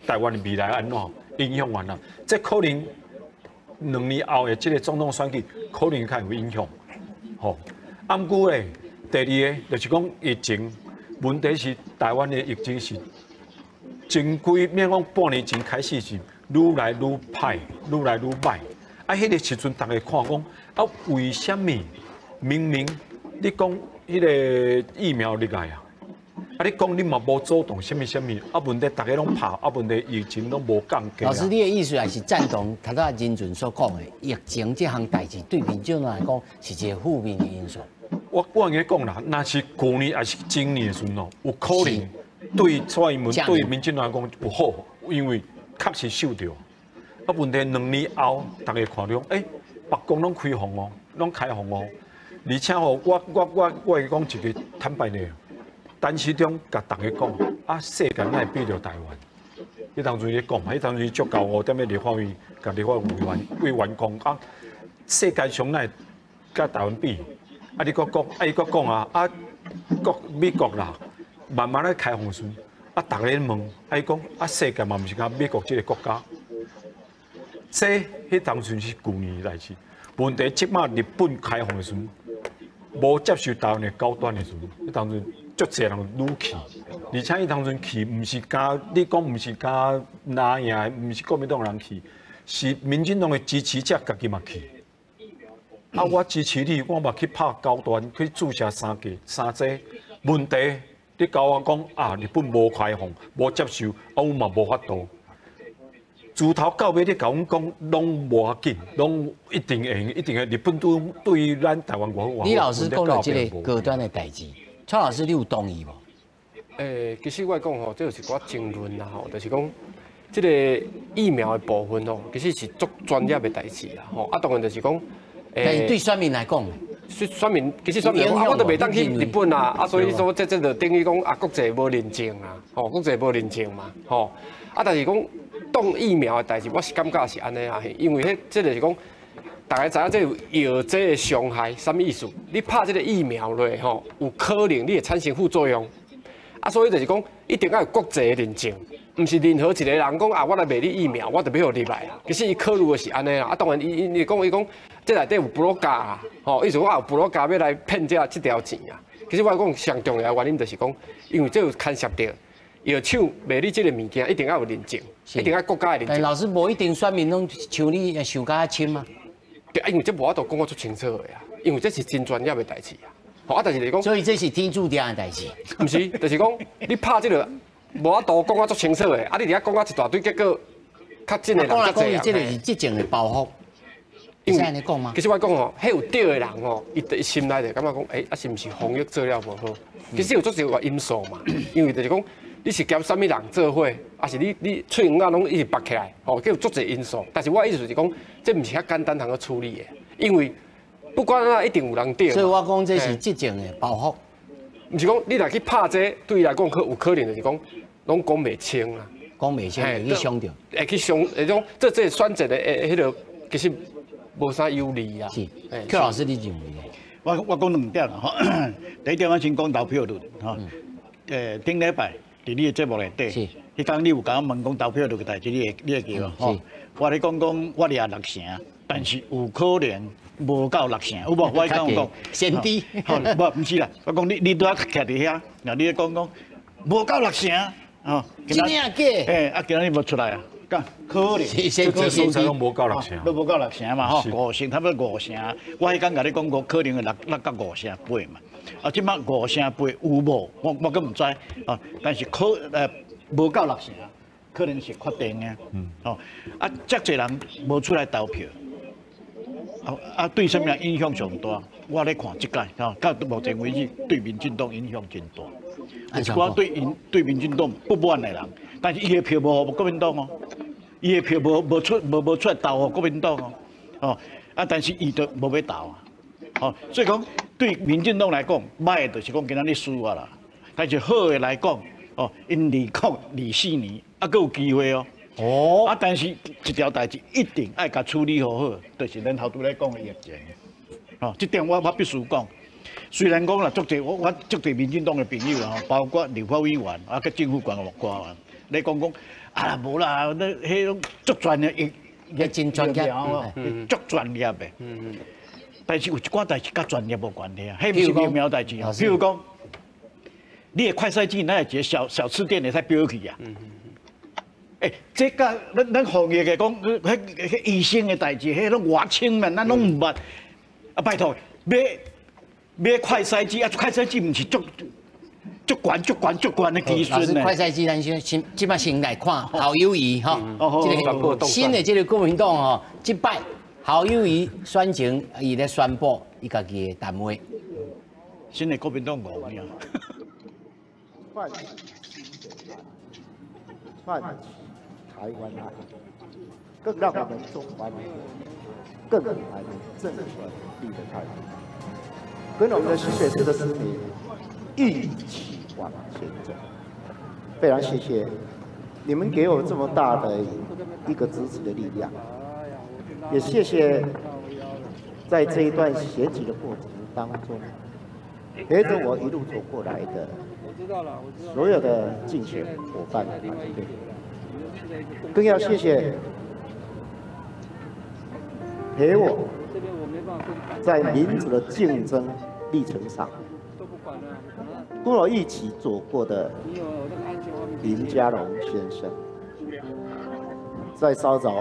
台湾的未来安怎影响安怎？这可能2年后的这个总统选举，可能较有影响。吼，毋过咧，第二个就是讲疫情，问题是台湾的疫情是前免讲半年前开始是愈来愈歹，愈来愈歹。啊，迄个时阵，大家看讲，啊，为什么明明你讲迄个疫苗入来啊，啊，你讲你嘛无主动什么，啊，问题大家拢拍，啊，问题疫情拢无降低。老师，你的意思还是赞同头仔任准所讲的，疫情这项代志对民众来讲是一个负面的因素。我应该讲啦，那是去年还是今年的时候，有可能对蔡英文对民进党来讲不好，因为确实受到。啊，问题2年后，大家看到，别国拢开放哦，拢开放哦，而且哦，我会讲一个坦白的，陈时中甲大家讲，啊，世界哪会比着台湾？迄当阵咧讲嘛，迄当阵足够5点的立法院，甲立法委员讲啊，世界上哪会甲台湾比？啊，你佫讲，伊佫讲啊，美国啦，慢慢咧开放时，啊，大家问，伊讲啊，世界嘛毋是甲美国这个国家。迄当阵是去年的代志，问题即马日本开放的时，无接受台湾的高端的时，迄当阵足侪人愈去，而且迄当阵去，毋是加你讲毋是加哪样，毋是国民党人去，是民进党的支持者家己嘛去。啊，我支持你，我嘛去拍高端，去注射3剂，问题你甲我讲啊，日本无开放，无接受，啊，我嘛无法度。自头到尾，你甲阮讲，拢无要紧，拢一定会，一定会。日本对于咱台湾外好。李老师讲到这个高端的代志，蔡老师你有同意无？其实我讲吼，这就是我争论啦吼，就是讲这个疫苗的部分吼，其实是足专业的代志啦吼。啊，当然就是讲，但是对选民来讲，选民其实选民啊，我都袂当去日本啊，啊，所以说这就等于讲啊，国际无认证啊，吼，国际无认证嘛，吼，啊，但是讲。动疫苗的代志，我是感觉是安尼啊，因为这就是讲，大家知影这药剂的伤害，什么意思？你拍这个疫苗咧，吼，有可能你会产生副作用，啊，所以就是讲，一定要有国际的认证，唔是任何一个人讲啊，我来卖你疫苗，我就要互入来啦。其实伊考虑的是安尼啦，啊，当然伊讲，这内底有布洛加啊，吼，意思我有布洛加要来骗这条钱啊。其实我讲上重要的原因就是讲，因为这有牵涉到。药厂卖你这个物件，一定要有认证，一定要国家的认证。但老师无一定选民拢像你想甲深嘛？对，因为这无法度讲我足清楚的呀，因为这是真专业的代志啊。好啊，但是你讲，所以这是天注定的代志。不是，就是讲你拍这个无法度讲我足清楚的，啊，你而家讲我一大堆，结果较真的人较济啊。这就是疫情的报复。因为安尼讲吗？其实我讲吼，迄有对的人吼，伊心内就感觉讲，啊是毋是防疫做了无好？其实有足侪个因素嘛，因为就是讲。你是兼什么人做伙，还是你喙黄啊拢一直拔起来，吼，有足侪因素。但是我意思就是讲，这毋是遐简单通去处理的，因为不管哪一定有人得。所以我讲这是疫情的报复，毋是讲你若去拍这，对伊来讲有可能就是讲，拢讲袂清啊，讲袂清会去伤着，会去伤，迄种这选择的迄个其实无啥有利啊。是，邱老师你认为？我讲2点啦，吼，第一点我先讲投票率，吼。顶礼拜伫你的节目内底，迄天你有甲我问讲投票这个代志，你会记无？吼，我咧讲我掠6成，但是有可能无到6成，有无？我讲先低，吼，不是啦，我讲你拄仔徛伫遐，然后你咧讲无到6成，吼，真正假？今日无出来啊？可能，这个素材拢无够6成，都无够6成嘛，吼，5成，差不多5成。我迄天甲你讲过，可能6到5成8嘛。啊，即摆5成8有无？我阁毋知啊，但是无够6成，可能是确定的。哦，啊，遮侪人无出来投票，对什么影响上大？我咧看即届，吼，到目前为止对民进党影响真大。有一寡对民进党不满的人，但是伊的票无互国民党哦，伊的票无出来投互国民党哦，哦，啊，但是伊都无要投啊。哦，所以讲对民进党来讲，歹的就是讲今仔日输啊啦。但是好的来讲，哦，因24年还佫有机会哦。哦。啊，但是一条代志一定爱甲处理好，就是咱头拄咧讲的疫情。哦，这点我必须讲。虽然讲啦，我足侪民进党的朋友啦，包括立法委员啊，佮政府官员，你讲啊无啦，迄种足专业，也真专业，足专业的。但是有一寡代志甲专业无关系啊，迄毋是苗代志啊。比如讲，你的快赛季，咱一个小吃店会使标去啊。这甲咱行业的讲，迄医生的代志，迄拢外清嘛，咱拢毋捌。啊，拜托，买快赛季啊，快赛季毋是足悬的技术呢。快赛季咱先即摆先来看侯友宜哈，新的这个国民党吼，即摆。侯友宜选前，伊咧宣布伊家己的单位，新的国民党5名，串起台湾爱，更让我们中华民族更还能正确地的态度，跟我们的新北市的市民一起往前走。非常谢谢你们给我这么大的一个支持的力量。也谢谢在这一段选举的过程当中，陪着我一路走过来的所有的竞选伙伴团队，更要谢谢陪我在民主的竞争历程上跟我一起走过的林佳龙先生，在稍早。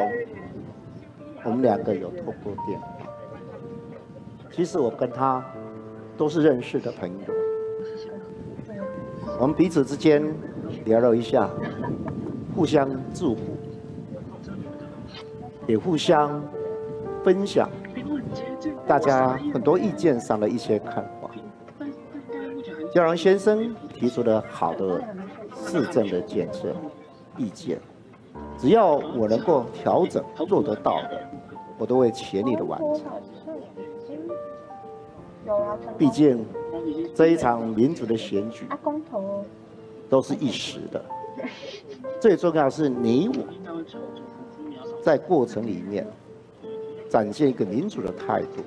我们2个有透过电话，其实我跟他都是认识的朋友，我们彼此之间聊了一下，互相祝福，也互相分享大家很多意见上的一些看法。佳龙先生提出了好的市政的建设意见，只要我能够调整做得到的，我都会全力的完成。毕竟这一场民主的选举都是一时的，最重要是你我在过程里面展现一个民主的态度，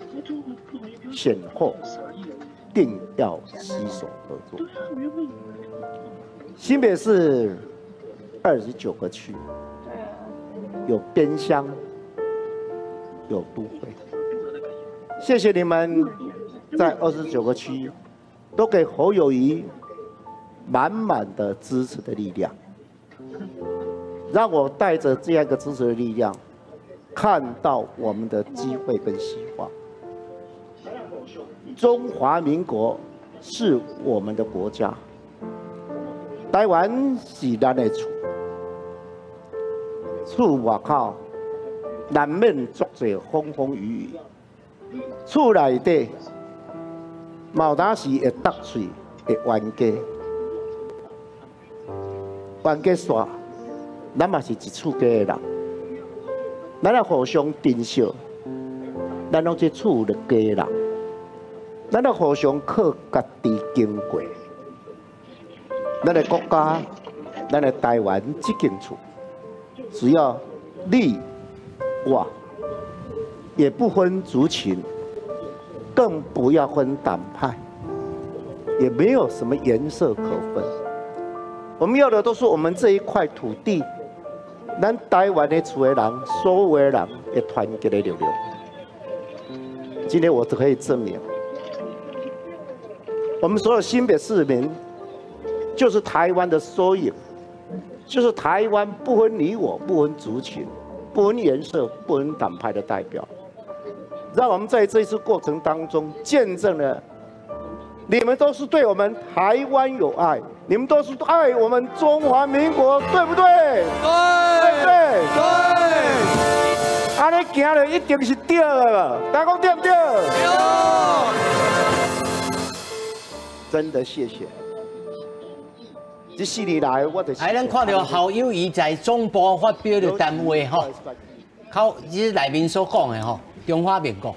选后定要携手合作。新北市29个区，有边乡，有都会。谢谢你们在29个区都给侯友宜满满的支持的力量，让我带着这样一个支持的力量，看到我们的机会跟希望。中华民国是我们的国家，台湾是咱的厝，厝外口难免足侪风风雨雨，厝内底嘛有当时会得罪会冤家，冤家煞，咱嘛是一厝家的人，咱要互相珍惜，咱拢是厝的家人，咱要互相靠家己经过，咱的国家，咱的台湾这间厝，只要你我，也不分族群，更不要分党派，也没有什么颜色可分。我们要的都是我们这一块土地，咱台湾的厝的人，所有的人的团结的力量。今天我可以证明，我们所有新北市民就是台湾的缩影，就是台湾不分你我、不分族群、不分颜色、不分党派的代表。让我们在这一次过程当中见证了，你们都是对我们台湾有爱，你们都是爱我们中华民国，对不对？对，对，对。安尼行了一定是对的，大家讲对不对？对。真的谢谢。这4年来，我的。咱看到侯友宜在总部发表的谈话吼，靠，这内面所讲的吼。中华民国、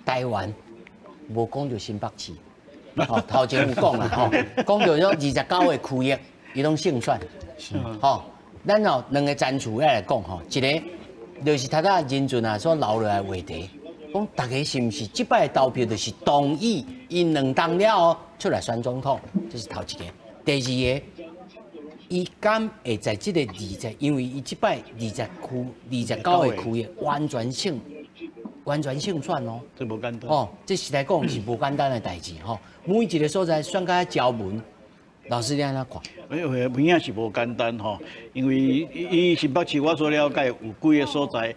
台湾，无讲到新北市，吼头前有讲啦，吼讲到咗29个区域，伊拢胜选，吼，咱吼2个战处要来讲吼，一个就是头仔任俊啊所留落来话题，讲大家是毋是即摆投票就是同意因2党了后出来选总统，这是头一个。第二个，伊敢会在即个20，因为伊即摆29个区域完全胜选哦，这无简单哦，这实在讲是无简单的代志吼。每一个所在选甲条文，老师你安怎看？有影是无简单吼，因为伊新北市我所了解有几个所在，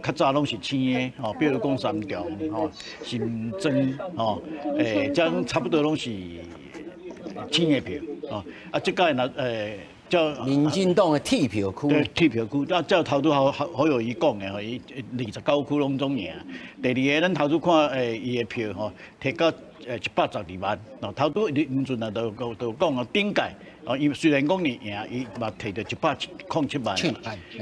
较早拢是青的吼，比如讲三重吼、新庄吼，这样差不多拢是青的票哦。啊，这届呢叫民进党的铁票区，对铁票区，啊，照头拄好友谊讲的吼，伊29区拢总赢。第二个，咱头拄看伊的票吼，摕到112万，哦，头拄林俊啊，都讲哦，顶届哦，伊虽然讲你赢，伊嘛摕到107万，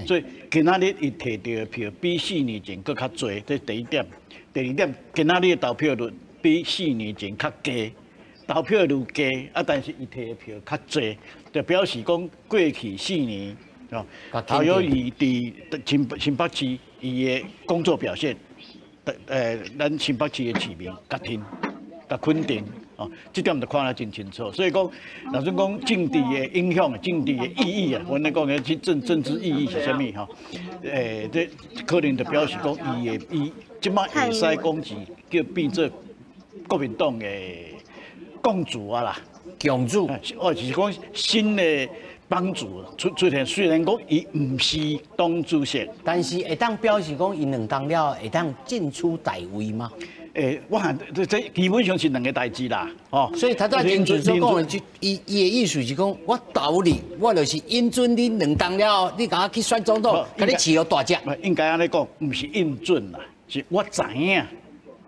所以今仔日伊摕到的票比4年前佫较侪，这第一点。第二点，今仔日的投票率比4年前较低。投票率低啊，但是伊摕的票较侪，就表示讲过去4年哦，侯友宜伫新北市伊的工作表现，咱新北市的市民较听、较肯定哦，这点就看得真清楚。所以讲，若说讲政治的影响、政治的意义啊，阮咧讲的政治意义是啥物吼？这可能就表示讲伊即摆会使讲是叫变做国民党的。共主啊啦，共主，就是讲新的帮主出现。虽然讲伊唔是党主席，但是会当表示讲因2党了会当进出大位吗？我看这基本上是2个代志啦，哦。所以他在任俊所讲的，伊的意思是讲，我投你，我就是应准你2党了，你甲我去选总统，甲你饲了大只。应该安尼讲，唔是应准啦，是我知影。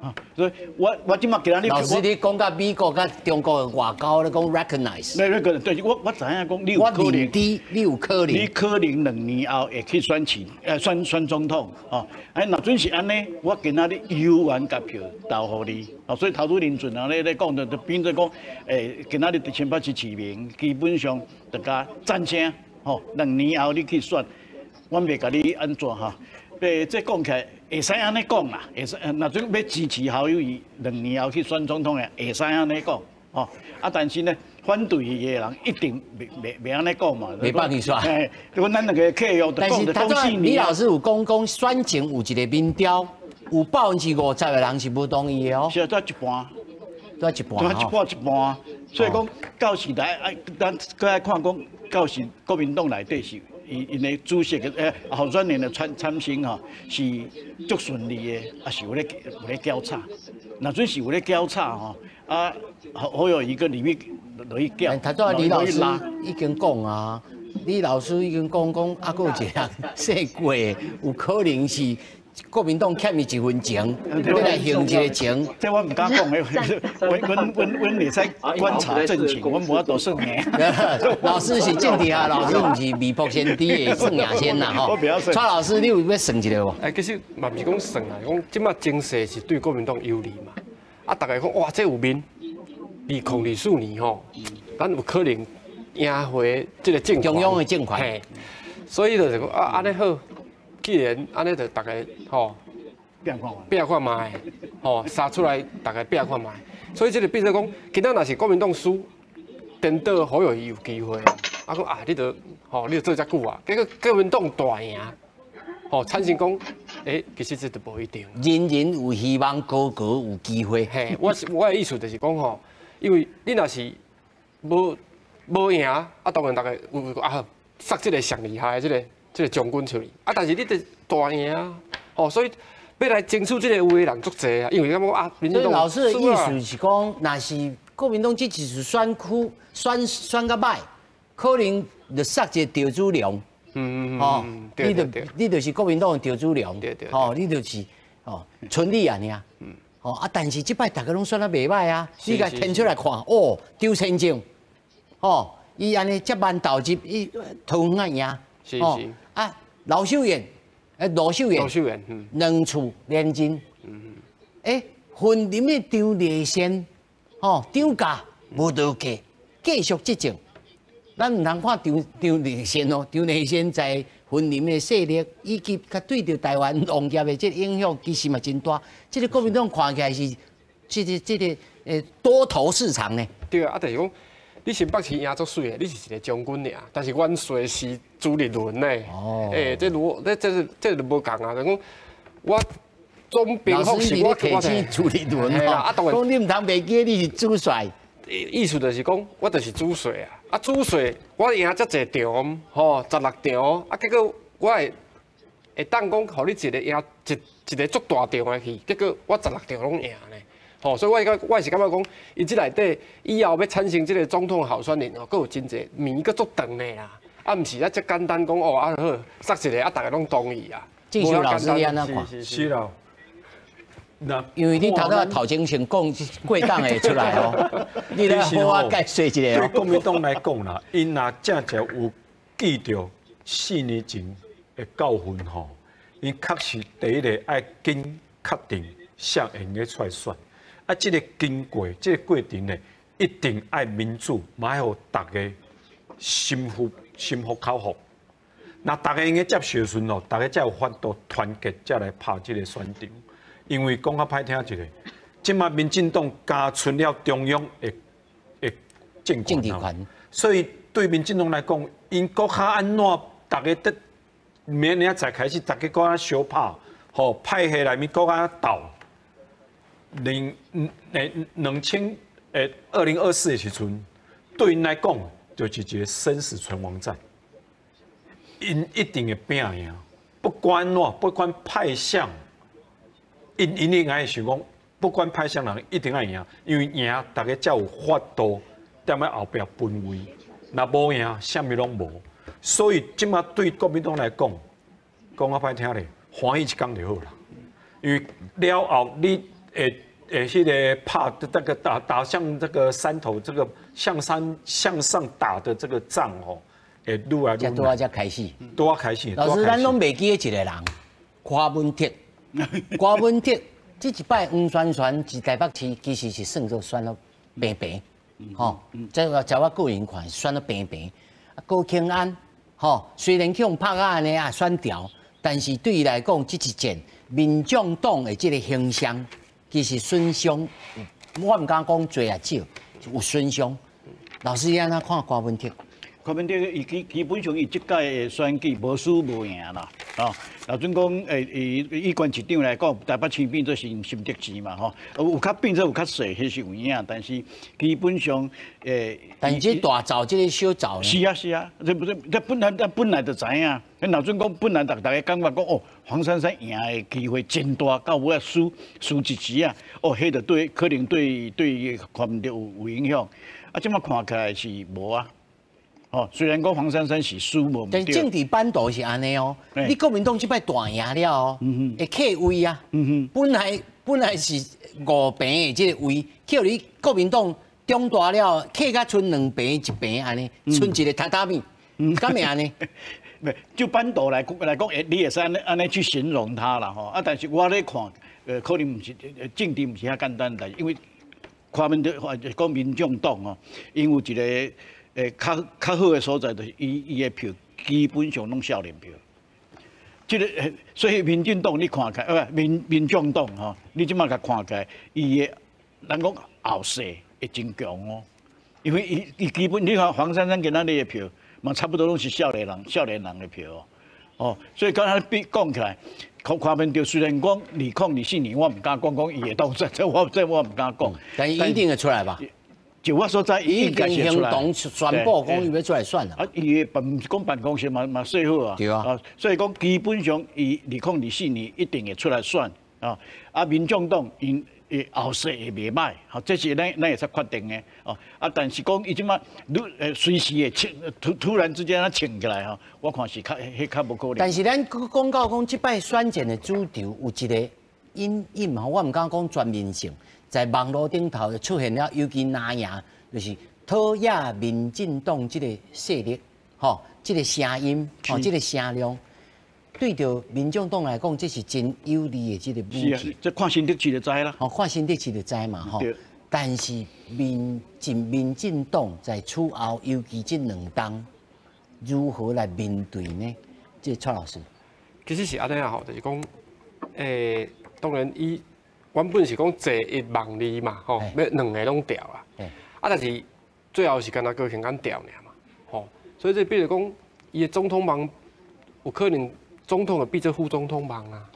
啊，所以我即马今仔日老师，你讲到美国、甲中国的外交，你讲 recognize。对，我知影讲你有可能，你有可能，你可能2年后会去选总统哦。若准是安尼，我今仔日有缘甲票投互你。哦，所以头拄林俊啊咧讲就变做讲，今仔日伫新北市市民基本上大家赞成，吼，2年后你去选，我袂甲你安怎哈？这讲起来。会使安尼讲啦，会使，若准要支持侯友宜2年后去选总统的，会使安尼讲，哦，啊，但是呢，反对伊的人一定袂安尼讲嘛，袂帮你说。阮咱2个客户就讲就讲4年。李老师有讲选前有一个民调，有50%的人是无同意的哦。是啊，才一半，才一半，所以讲到时来，咱搁爱看讲到时国民党内底是。因的主席的候选人的参选吼是足顺利的，啊是有咧交叉，若准是有咧交叉吼，啊好有一个里面落去交。他做李老师已经讲啊，李老师已经讲啊，佫有一个人说过，有可能是。国民党欠伊1分情，要来还一个情。这我唔敢讲的，阮会使观察政情，阮无法度算命。老师是政治啊，老师唔是未卜先知的算命先啦吼。蔡老师，你有要算一个无？其实嘛唔是讲算啊，讲即马情势是对国民党有利嘛。啊，大家讲哇，这有面，2024年吼，咱有可能赢回这个政中央的政权。所以就是讲啊，安尼好。既然安尼，就大家吼拼看卖，吼杀出来，大家拼看卖。所以这个变成讲，今仔若是国民党输，颠倒好友宜有机会。啊讲啊，你就做遮久啊，结果国民党大赢，产生讲，其实这都无一定。人人有希望，个个有机会。嘿，我的意思就是讲因为你若是无赢，啊，当然大家有塞这个上厉害的这个将军出去，但是你得大赢啊，所以要来争取这个有的人足济啊，因为感觉民进党。老师的意思是讲，若是国民党这几次选区选个歹，可能就塞一个赵子龙。你就是国民党的赵子龙，你就是村里安尼啊，但是这摆大家拢选得袂歹啊，你甲填出来看，周千正，伊安尼接班投入，伊桃园啊赢，是老秀燕，罗秀燕，两处连任，云林的张丽仙，张家无道价，继续执政。咱唔通看张丽仙哦，张丽仙在云林的势力，以及甲对着台湾农业的这影响，其实嘛真大。这个国民党看起来是这个多头市场呢。对啊，但是讲你新北市赢足水的，你是一个将军尔，但是阮随是朱立伦呢。这就无共啊，就讲我总兵副是我客气朱立伦哦，讲你唔通袂记你是主帅。意思就是讲，我就是主帅啊！主帅我赢遮济场，16场，结果我会当讲，互你一个赢一个足大场的去，结果我16场拢赢呢。所以我是感觉讲，伊即内底以后要产生即个总统候选人佫有真济面佫足长的啦，毋是遮简单讲好，塞一个大家拢同意啊。继续老师你安怎看？是啦。因为你头仔头前先讲过党会出来哦，你来好我解释一下哦。对国民党来讲啦，因若正有记着4年前的教训吼，因确实第一个爱紧确定谁会个出来选，这个经过这个过程呢，一定爱民主，嘛要大家心服口服。那大家应该接受时咯，大家才有法度团结，才来拍这个选场。因为讲较歹听一个，即马民进党加出了中央的政权，所以对民进党来讲，因国较安怎，大家得明年才开始，大家搁较相拍，派系内面搁较斗。2024的时阵，对因来讲，就是一个生死存亡战，因一定会拼赢，不管怎，不管派相。因应该想讲，不管派谁人一定要赢，因为赢大家才有法度踮咧后壁分位。若无赢，啥物拢无。所以即马对国民党来讲，讲较歹听咧，欢喜一天就好啦。因为了后你迄个拍这个打向这个山头，这个向上打的这个仗会愈来愈难。才开始。拄开始。老师，咱拢袂记得一个人，柯文哲。柯文哲这一摆黄宣传伫台北市，其实是算作选了平平，这个照我个人看，选了平平。高庆安，虽然去用拍啊安尼啊选掉，但是对伊来讲，这一件民众党的这个形象，其实损伤，我唔敢讲多啊少，有损伤。老师，你安怎看柯文哲？柯文哲伊基本上伊即届的选举无输无赢啦，老准讲以县市长来讲，台北市变做是心得市嘛，有较变做有较细，迄是有影，但是基本上但是这大灶，这个小灶是啊，这不是，本来就知影，老准讲本来大家感觉讲黄珊珊赢的机会真大，到尾输一时啊，迄个可能对柯文哲有影响，即马看起来是无啊。虽然讲黄珊珊是输无，但政治版图是安尼哦。你国民党即摆大赢了哦，会客位啊。本来是5平的这个位，叫你国民党长大了，客甲剩2平1平安尼，剩一个榻榻米，敢会安尼？就版图来讲，你也是安尼去形容他啦吼。但是我咧看，可能唔是政治唔是遐简单的，因为柯文哲讲民众党因有一个。较好的所在就是伊的票基本上拢少年票，这个所以民进党你看起来，民众党你即马甲看起来，伊的人讲后势会真强哦，因为伊基本你看黄珊珊今仔日的票，嘛差不多拢是少年人的票哦。所以刚才比讲起来，柯文哲虽然讲2024年我唔敢讲伊会当选，这我唔敢讲，但伊一定会出来吧？就我所在，伊已经行动宣布讲伊要出来选了。啊，伊的办公室嘛说好啊。对啊。所以讲基本上伊2024年一定会出来选啊。啊，民众党因后势会袂歹，吼，这是咱会使决定的哦。啊，但是讲伊即马随时会突然之间请起来吼，我看是较无可能。但是咱讲到讲即摆选战的主轴有一个隐吼，我唔敢讲全面性。在网络顶头就出现了，尤其拿赢就是讨厌民进党这个势力，吼，这个声音，吼，这个声量，对着民众党来讲，这是真有利的这个武器。是啊，这看新德市就知啦。哦，看新德市就知嘛，吼。但是民进党在此后，尤其这2党如何来面对呢？这蔡老师，其实是安尼啊，吼，就是讲，当然伊。原本是讲坐1望2嘛，吼，要2个拢调啦。啊，但是最后是干那高雄敢调尔嘛，吼，所以这比如讲，伊的总统忙有可能总统会变做副总统忙啊。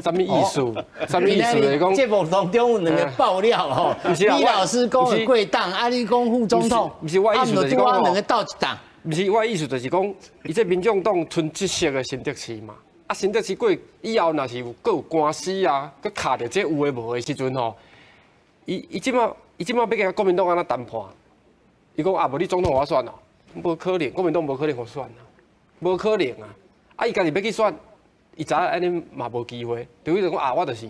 什么意思？什么意思？就是讲节目当中有2个爆料吼，李老师讲的贵党，啊你讲副总统，不是我意思就是讲2个斗一党。不是我意思就是讲，伊这民众党剩1色的新德市嘛。啊，新德市过以后，若是有官司啊，佮卡着这有诶无诶时阵吼，伊即马要甲国民党安怎谈判？伊讲啊，无你总统我选哦，无可能，国民党无可能互选啊，无可能啊！啊，伊家己要去选，伊知影安尼嘛无机会，就讲啊，我就是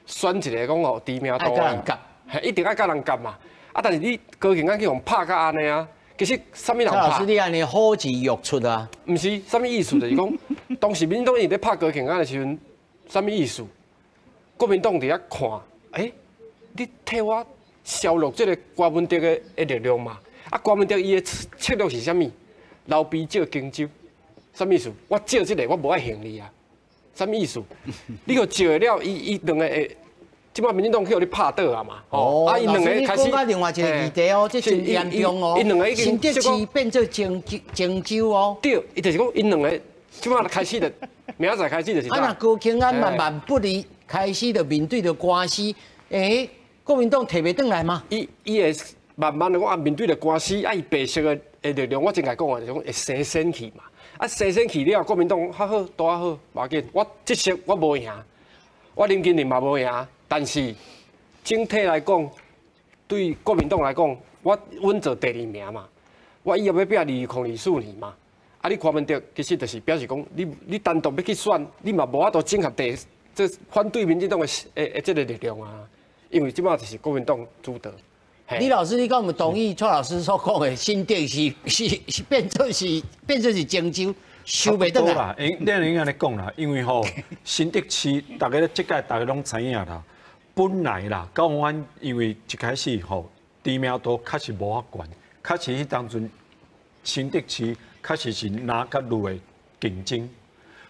选一个讲哦，知名度啊，一定爱甲人夹嘛。啊，但是你高雄安去互拍甲安尼啊？其实，啥物人拍？蔡老师，你安尼好字欲出啊？唔是，啥物意思？就是讲，当时民进党伊咧拍高雄安的时阵，啥物意思？国民党伫遐看，你替我削弱这个郭文哲的力量嘛？啊，郭文哲伊的策略是啥物？老逼借荆州，啥意思？我借这个，我无爱行你啊？啥物意思？你个借了，伊2个会。即摆民进党去互你拍倒啊嘛，哦，啊，伊2个开始。讲另外一个议题哦，这真严重哦。新德市变做荆州哦。对，伊就是讲，因2个即摆开始的，明仔载开始就是。啊，那高雄安慢慢不离，开始就面对着官司，国民党摕袂转来吗？伊会慢慢的讲啊，面对着官司，啊，伊白色的力量，我正来讲啊，就讲会生升去嘛。啊，生升去了，国民党较好，多好，无要紧。我这色我无赢，我林金玲嘛无赢。但是整体来讲，对国民党来讲，阮做第2名嘛，我以后要拼2004年嘛。啊，你柯文哲其实就是表示讲，你单独要去选，你嘛无法度整合这反对民进党的这个力量啊。因为即马就是国民党主导。李老师，你敢有同意蔡老师所讲的新德是变做是荆州收袂倒来？咱应该来讲啦，因为吼新德市大家即届大家拢知影啦。本来啦，高虹安因为一开始吼知名度确实无遐悬，确实迄当阵新德市确实是拿较入的竞争。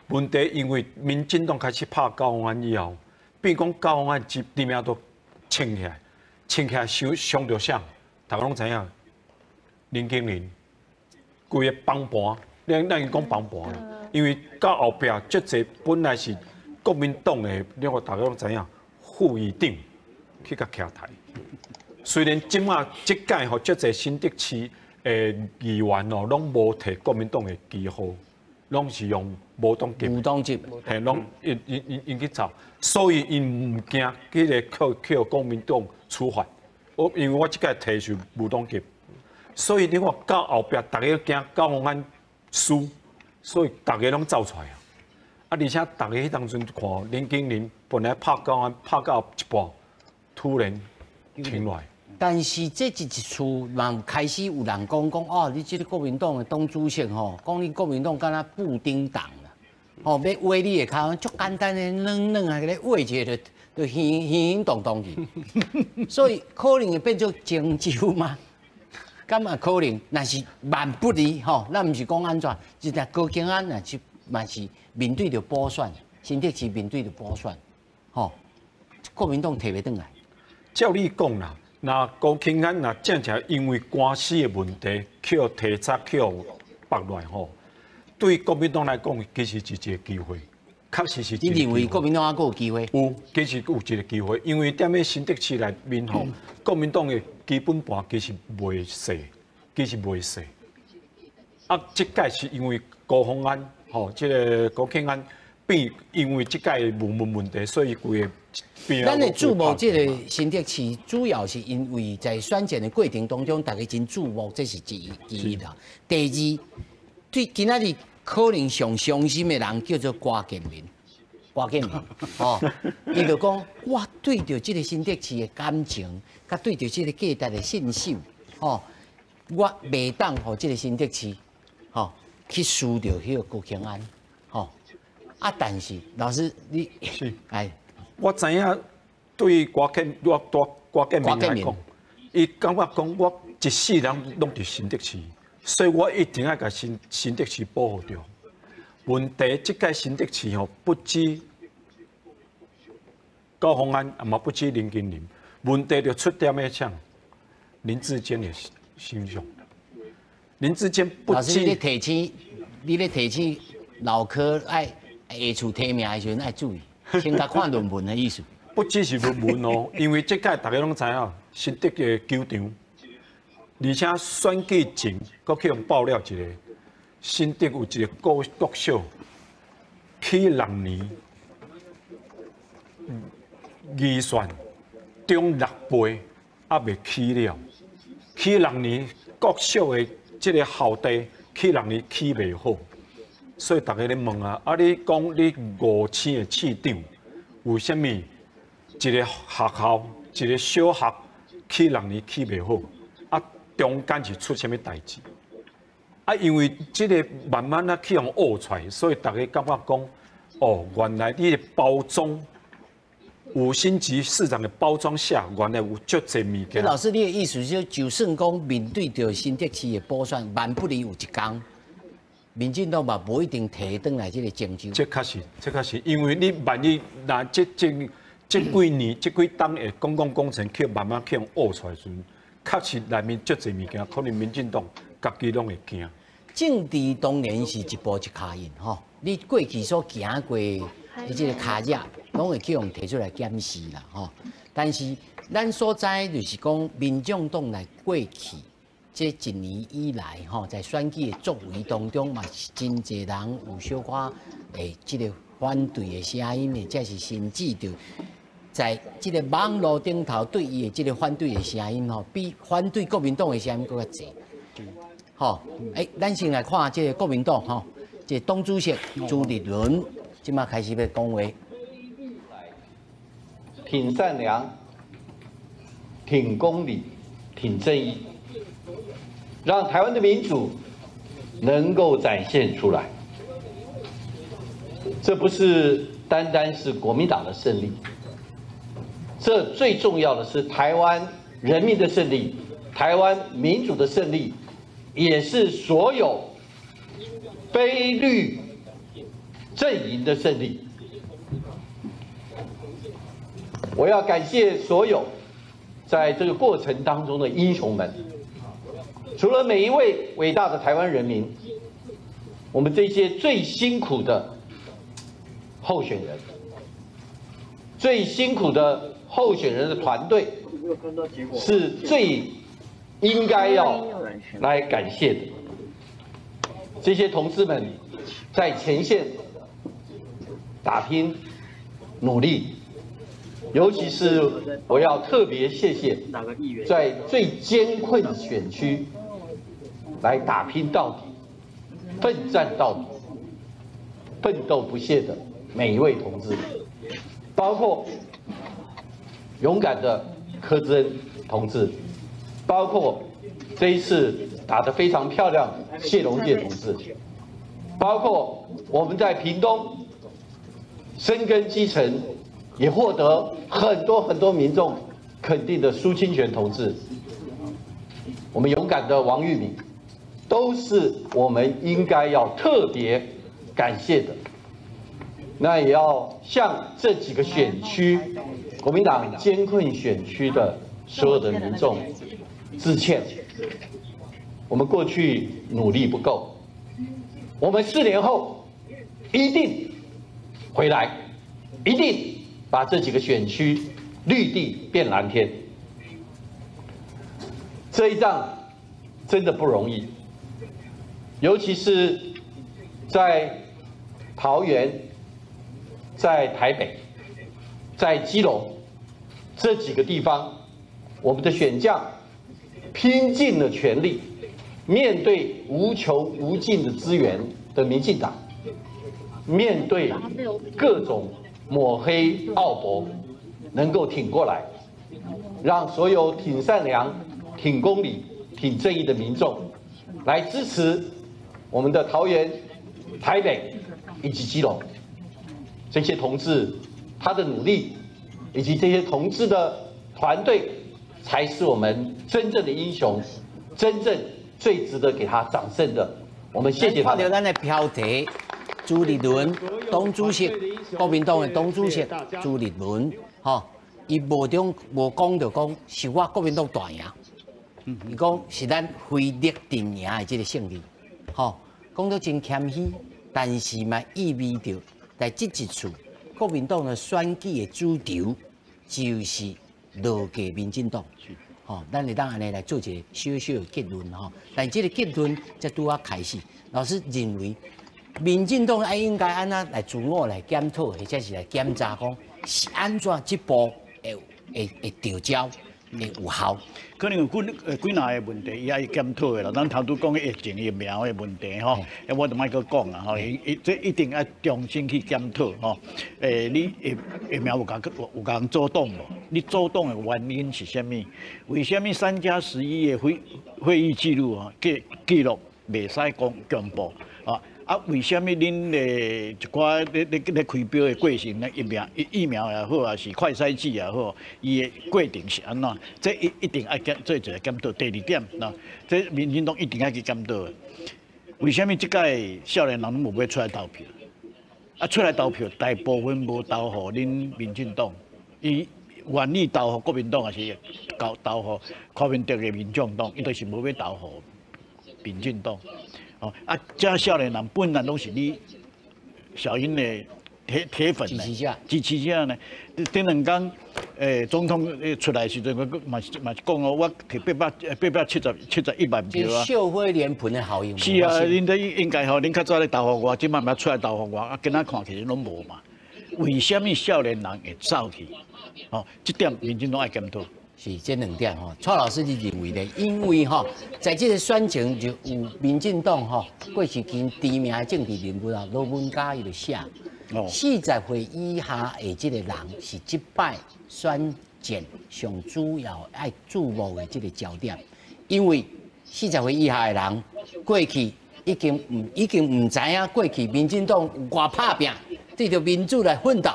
问题因为民进党开始拍高虹安以后，变讲高虹安知名度撑起来伤着啥？大家拢知影，林经玲规个帮盘，咱伊讲帮盘啦，因为到后壁足侪本来是国民党的，你看大家拢知影。副议长去甲徛台，虽然即届吼足侪新德市的议员哦，拢无摕国民党的旗号，拢是用无党籍，嘿，拢因去走，所以因唔惊迄个去国民党处罚。因为我即届摕是无党籍，所以你看到后壁大家惊高虹安输，所以大家拢走出来啊。而且大家迄当阵看林经玲本来拍高安拍到一半，突然停落来。但是这一次嘛开始有人讲哦，你这个国民党的党主席吼，讲你国民党敢若布丁党啦，哦，要挖你的脚，足简单的软啊，个挖一下就轻动动去，所以可能会变做荆州吗？敢嘛可能？那是万不离吼，咱唔是讲安怎，就在高雄安那是嘛是。面对着补选，新德市面对着补选，吼，国民党摕袂转来。照你讲啦，那高雄安那正因为官司的问题，去提早去北来吼，对国民党来讲，其实是一个机会，确实是。你认为国民党还有机会？有，其实有一个机会，因为踮咧新竹市内面吼，国民党的基本盘其实袂细，其实袂细。啊，这届是因为高虹安吼，这个高庆安变，因为这届问题，所以规个。咱的注目这个新竹市，主要是因为在选战的过程当中，大家真注目，这是第一啦。第二，对今仔日可能上伤心的人叫做郭建民，郭建民哦，伊就讲我对着这个新竹市的感情，甲对着这个价值的信心，哦，我袂当互这个新竹市，哦，去输掉迄个高庆安，哦，啊，但是老师你是哎。我知影对郭建民来讲，伊感觉讲我一世人拢伫新竹市，所以我一定要甲新竹市保护着。问题即届新竹市吼，不止高虹安，也嘛不止林金林，问题就出点咩像林志坚的形象。林志坚不止。老师，你咧提起脑科爱下厝提名的时阵爱注意。先甲看论文的意思，不只是论文哦，因为这届大家拢知影，新竹的球场，而且选举前，佫去用爆料一个，新竹有一个国小，去6年，预算中6倍，还未起了，去6年国小的这个校地，去6年起未好。所以大家咧问啊，你讲你5000的市长，为什么一个学校、一个小学起6年起袂好？啊，中间是出什么代志？啊，因为这个慢慢啊去用挖出来，所以大家感觉讲，哦，原来你的包装5星级市长的包装下，原来有足侪物件。老师，你的意思就算讲面对着新竹市的补选，万不离有一天。民进党嘛，无一定提转来这个郑州。这确实，因为你万一那这几年、这几档的公共工程去慢慢去用挖出来时，确实内面足侪物件，可能民进党家己拢会惊。政治当然是一步一脚印吼，你过去所行过的这个卡野，拢会去用提出来检视啦吼。但是咱所在就是讲，民众党来过去。这1年以来，吼，在选举的作为当中嘛，是真侪人有小可这个反对的声音，或者是甚至就在这个网络顶头对伊的这个反对的声音，吼，比反对国民党的声音更加侪。吼，咱先来看这个国民党，吼，这党主席朱立伦，即马开始要讲话。挺善良，挺公理，挺正义。让台湾的民主能够展现出来，这不是单单是国民党的胜利，这最重要的是台湾人民的胜利，台湾民主的胜利，也是所有非绿阵营的胜利。我要感谢所有在这个过程当中的英雄们。除了每一位伟大的台湾人民，我们这些最辛苦的候选人，最辛苦的候选人的团队，是最应该要来感谢的。这些同志们在前线打拼努力，尤其是我要特别谢谢在最艰困的选区来打拼到底、奋战到底、奋斗不懈的每一位同志，包括勇敢的柯志恩同志，包括这一次打得非常漂亮的谢龙介同志，包括我们在屏东深耕基层，也获得很多民众肯定的苏清泉同志，我们勇敢的王玉敏，都是我们应该要特别感谢的。那也要向这几个选区国民党艰困选区的所有的民众致歉。我们过去努力不够，我们4年后一定回来，一定把这几个选区绿地变蓝天。这一仗真的不容易，尤其是在桃园、在台北、在基隆这几个地方，我们的选将拼尽了全力，面对无穷无尽的资源的民进党，面对各种抹黑奥博，能够挺过来，让所有挺善良、挺公理、挺正义的民众来支持我们的桃园、台北以及基隆这些同志他的努力，以及这些同志的团队，才是我们真正的英雄，真正最值得给他掌声的。我们谢谢他。看到咱的标题，朱立伦党主席，国民党的党主席朱立伦，吼，伊无讲就讲是我国民党大赢，伊讲是咱非力定赢的这个胜利，吼，讲到真谦虚，但是嘛意味着在这一次国民党的选举的主轴就是落给民进党。吼，咱会当安尼来做一个小小的结论吼，但这个结论才拄啊开始。老师认为，民进党应该安怎来自我来检讨，或者是来检查，讲是安怎这步会调教会有效？可能有几哪个问题，伊也检讨的啦。咱头拄讲疫情疫苗的问题吼，我就莫去讲啦吼，这一定要重新去检讨吼。你疫苗有甲阻挡无？你阻挡的原因是啥物？为什么3+11的会议记录啊记录袂使公布啊？啊，为什么恁一寡咧开标的过程咧疫苗也好，啊是快筛剂也好，伊的过程是安怎？这一定要做一个检讨。第二点，喏，这民进党一定要去检讨的。为什么这届少年人拢无要出来投票？啊，出来投票，大部分无投互恁民进党，伊愿意投互国民党，还是投互柯文哲的民众党，伊都是无要投互民进党。哦，啊，这少年人本来拢是你小英的铁粉呢，支持者呢。顶两天，总统出来时阵，我嘛是讲哦，我摕871万票啊。社会连盘的效应。是啊，恁都应该吼，恁较早咧投互我，即摆嘛出来投互我，啊，今仔看起来拢无嘛。为什么少年人会走去？哦，这点民进党爱检讨。是这2点吼，蔡老师你认为呢？因为吼，在这个选情就有民进党吼，过去跟知名的政治人物啊，罗文嘉伊就写，40岁以下的这个人是这摆选战上主要爱注目的这个焦点，因为40岁以下的人过去已经唔知影过去民进党有偌拍拼，对着民主来奋斗，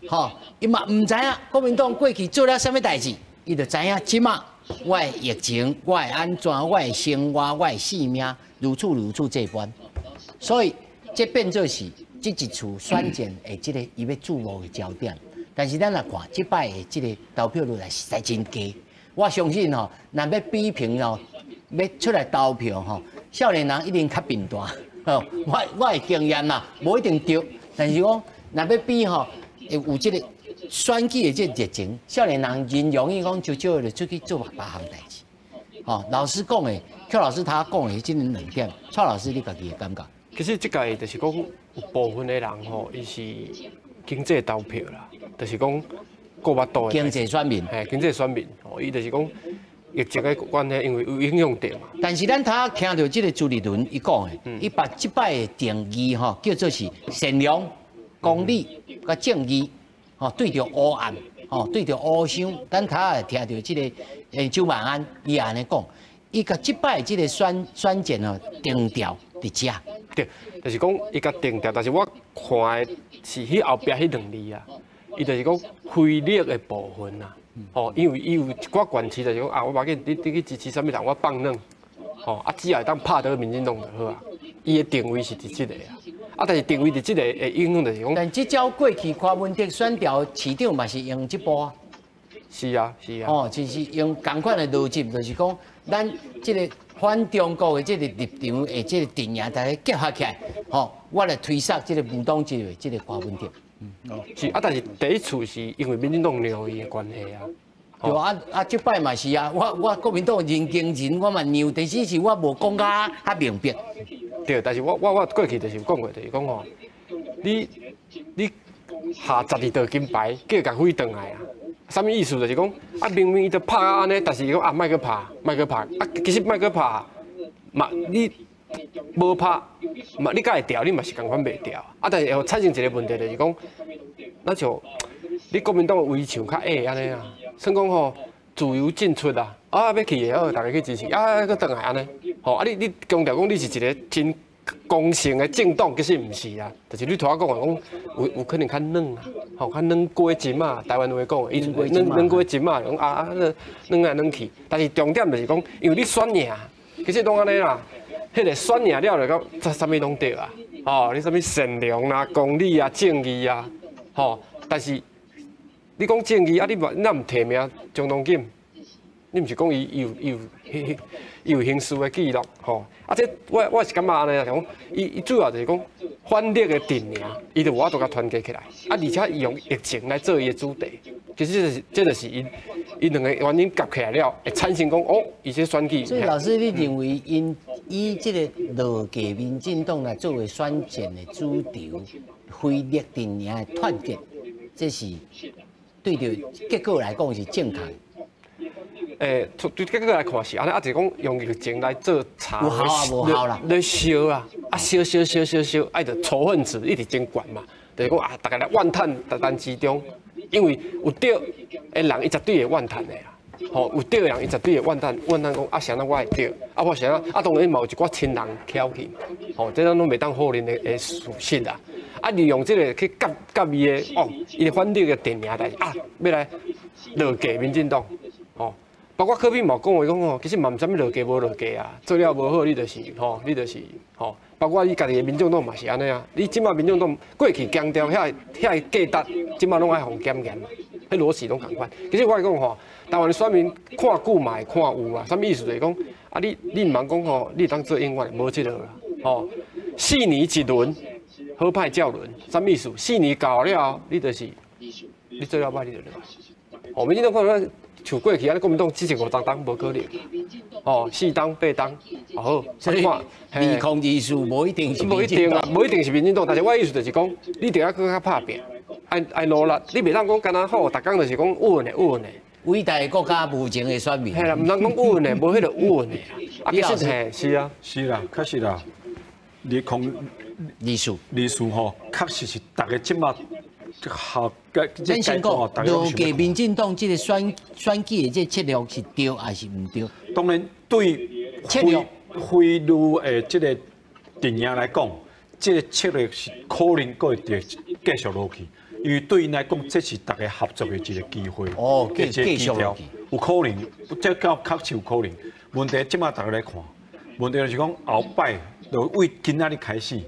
吼，伊嘛唔知影国民党过去做了啥物代志。伊就知影，即马我的疫情，我的安全，我的生活，我的性命，如此这般。所以，这变做是这一次选战的这个伊要注目的焦点。但是咱来看，这摆的这个投票率实在真低。我相信吼，若要比拼吼，要出来投票吼，少年人一定较平淡。吼，我的经验啦，无一定对，但是讲若要比吼，会有这个。选举的这热情，少年人真容易讲就就出去做别项代志。哦，老师讲的，邱老师他讲的这2点，蔡老师你家己的感觉？其实这届就是讲有部分的人吼，伊是经济投票啦，就是讲过巴多的经济选民，经济选民，哦，伊就是讲疫情的关系，因为有影响到嘛。但是咱他听到这个朱立伦伊讲的，伊把这摆的定义吼叫做是善良、公理、甲正义。哦，对着黑暗，哦，对着乌想，咱他也听到这个周万安伊也安尼讲，伊甲即摆这个选战哦定调伫遮。对，就是讲伊甲定调，但是我看的是迄后壁迄2字啊，伊就是讲非力的部分啊。哦，因为伊有一寡关系，就是讲啊，我把紧你去支持啥物人，我放软，哦，啊，只要会当拍到民进党就好啊。伊的定位是伫即个啊。啊，但是定位伫即个会影响就是讲，但即招过去柯文哲选调市长嘛是用即步啊，是啊，是啊。哦，就是用同款的逻辑，就是讲，咱这个反中国的这个立场的这个阵营，大家结合起来，我来推杀这个无党籍的这个柯文哲。是啊，但是第一次是因为民进党让伊的关系啊。对这摆嘛是啊，我国民党人经人，我嘛让，但是是我无讲较明白。对，但是我过去就是讲过，就是讲吼，你下12道金牌，叫甲飞转来啊。啥物意思？就是讲明明伊都拍啊安尼，但是伊讲莫去拍，其实莫去拍嘛，你无拍嘛，你敢会调？你嘛是共款袂调但是会产生一个问题，就是讲，那像你国民党的围墙较矮安尼啊，算讲吼自由进出啊，要去的大家去支持搁转来安尼，你强调讲你是一个真公正的政党，其实毋是啊，就是你拄仔讲讲有可能较软啊，较软过针啊，台湾话讲，伊软过针啊，讲软来软去。但是重点就是讲，因为你选赢，其实拢安尼啦，迄个选赢了就讲啥物拢对啊，你啥物善良啊、公理啊、正义啊，但是你讲正义你哪毋提名总统金？你毋是讲伊有刑事的记录，这我是感觉安尼啊，讲伊主要就是讲反逆的阵营，伊就无法度甲团结起来，而且伊用疫情来做伊的主题，其实这就是伊两个原因夹起来了，会产生讲伊这选举。所以老师，你认为以这个落价民进党来作为选战的主轴，非逆阵营的团结，这是对着结果来讲是正确的。对结果来看是安尼，就是讲用疫情来做查，有效啊，无效啦，来烧啊，烧，就仇恨值一直增悬嘛，就是讲大家来怨叹但之中，因为有对的人，伊绝对会怨叹的啦，有对的人，伊绝对会怨叹讲谁人我会对，我谁人当然嘛有一寡亲人挑起，这咱拢袂当否认的事实啦，利用这个去甲伊的伊的反对的阵营代志要来落价民进党，包括柯 P 嘛讲话讲其实嘛毋啥物落价无落价啊，做了无好，你就是包括伊家己的民众党嘛是安尼啊，你即马民众党过去强调遐价值，即马拢爱互检验，迄逻辑拢共款。其实我讲台湾的选民看久嘛会看有啊，啥物意思就是讲你毋茫讲你当做永远无即落啦，4年一轮，好歹照轮，啥物意思？4年到了，你就是你做了歹，你就落。民进党看到。像过去国民党只是5党无可能，4党8党，好，所以利空之数无一定是民进党，无一定是民进党，但是我意思就是讲，你着要搁较拍拼，爱努力，你袂当讲干那好，逐工就是讲稳的。伟大的国家无情的选民，系啦，毋通讲稳的，无迄个稳的。李老师，是啊，是啦，确实啦，利空历史确实是大家即马。咱先讲，落价民进党这个选举的这策略是对还是唔对？当然，对非律的这个阵营来讲，这个策略是可能会继续落去，因为对因来讲，这是大家合作的一个机会。继续落去，有可能，这确实有可能。问题即马大家来看，问题就是讲后摆，就为今仔日开始，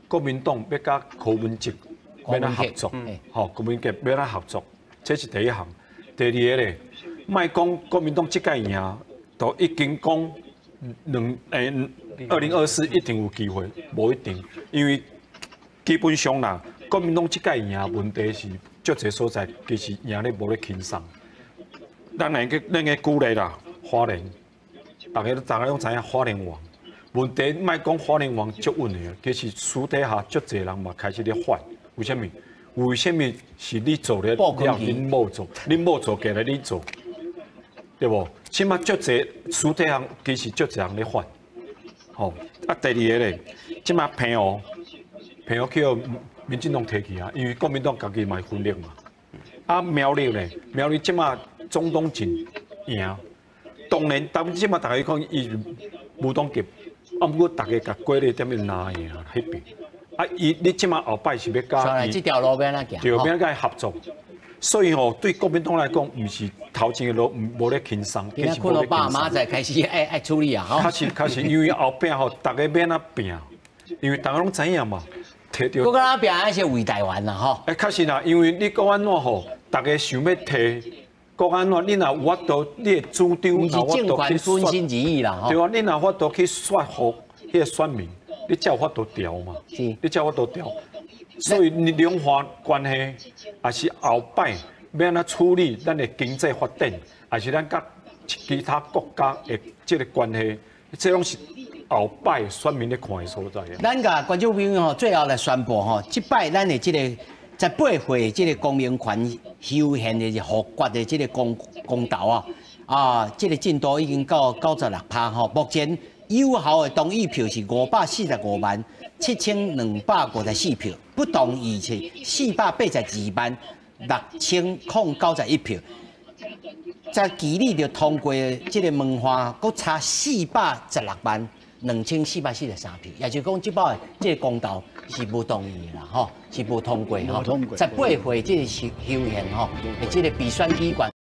国民党要甲柯文哲。要咱合作，国民党要咱合作，这是第一项。第二个咧，莫讲国民党这届赢，都已经讲2024一定有机会，无一定，因为基本上啦，国民党这届赢问题是足侪所在，其实赢咧无咧轻松。咱个鼓励啦，花莲，大家拢知影花莲王。问题莫讲花莲王足稳的，其实私底下足侪人嘛开始咧反。为什么？为什么是你做咧？恁某做，恁某做过来你做，对不？起码足侪私底下其实足侪人咧反。第二个咧，即马平湖去互民进党摕去啊，因为国民党家己嘛分裂嘛。苗栗咧，苗栗即马总统阵赢，当然，即马大家讲伊无党籍，不过大家甲过咧点样拿赢迄边。你即马后摆是要甲这条路边行，对，边甲伊合作，所以对国民党来讲，毋是头前的路无咧轻松，其实困到爸妈才开始爱处理啊。确实，因为后壁大家要哪拼，因为大家拢知影嘛，摕到。我讲哪拼那是为台湾啦，确实啦，因为你讲安怎大家想要摕国安怎，你若有法度，你的主张不是政权分心而已啦，对啊，你若法度去说服迄个选民，你才有法度调嘛，你才有法度调。所以两岸关系，也是后摆要安怎处理咱的经济发展，也是咱甲其他国家的这个关系，这拢是后摆选民咧看的所在。咱甲观众朋友吼，最后来宣布吼，即摆咱的这个18岁这个公民权修宪的复决的这个公投这个进度已经到96%吼，目前有效的同意票是545万7254票，不同意是482万6091票。在距离着通过这个文化，佫差416万2443票，也就是讲，即摆这个公投是无同意的啦，吼，是无通过吼。18岁这个修宪吼，这个比选举权。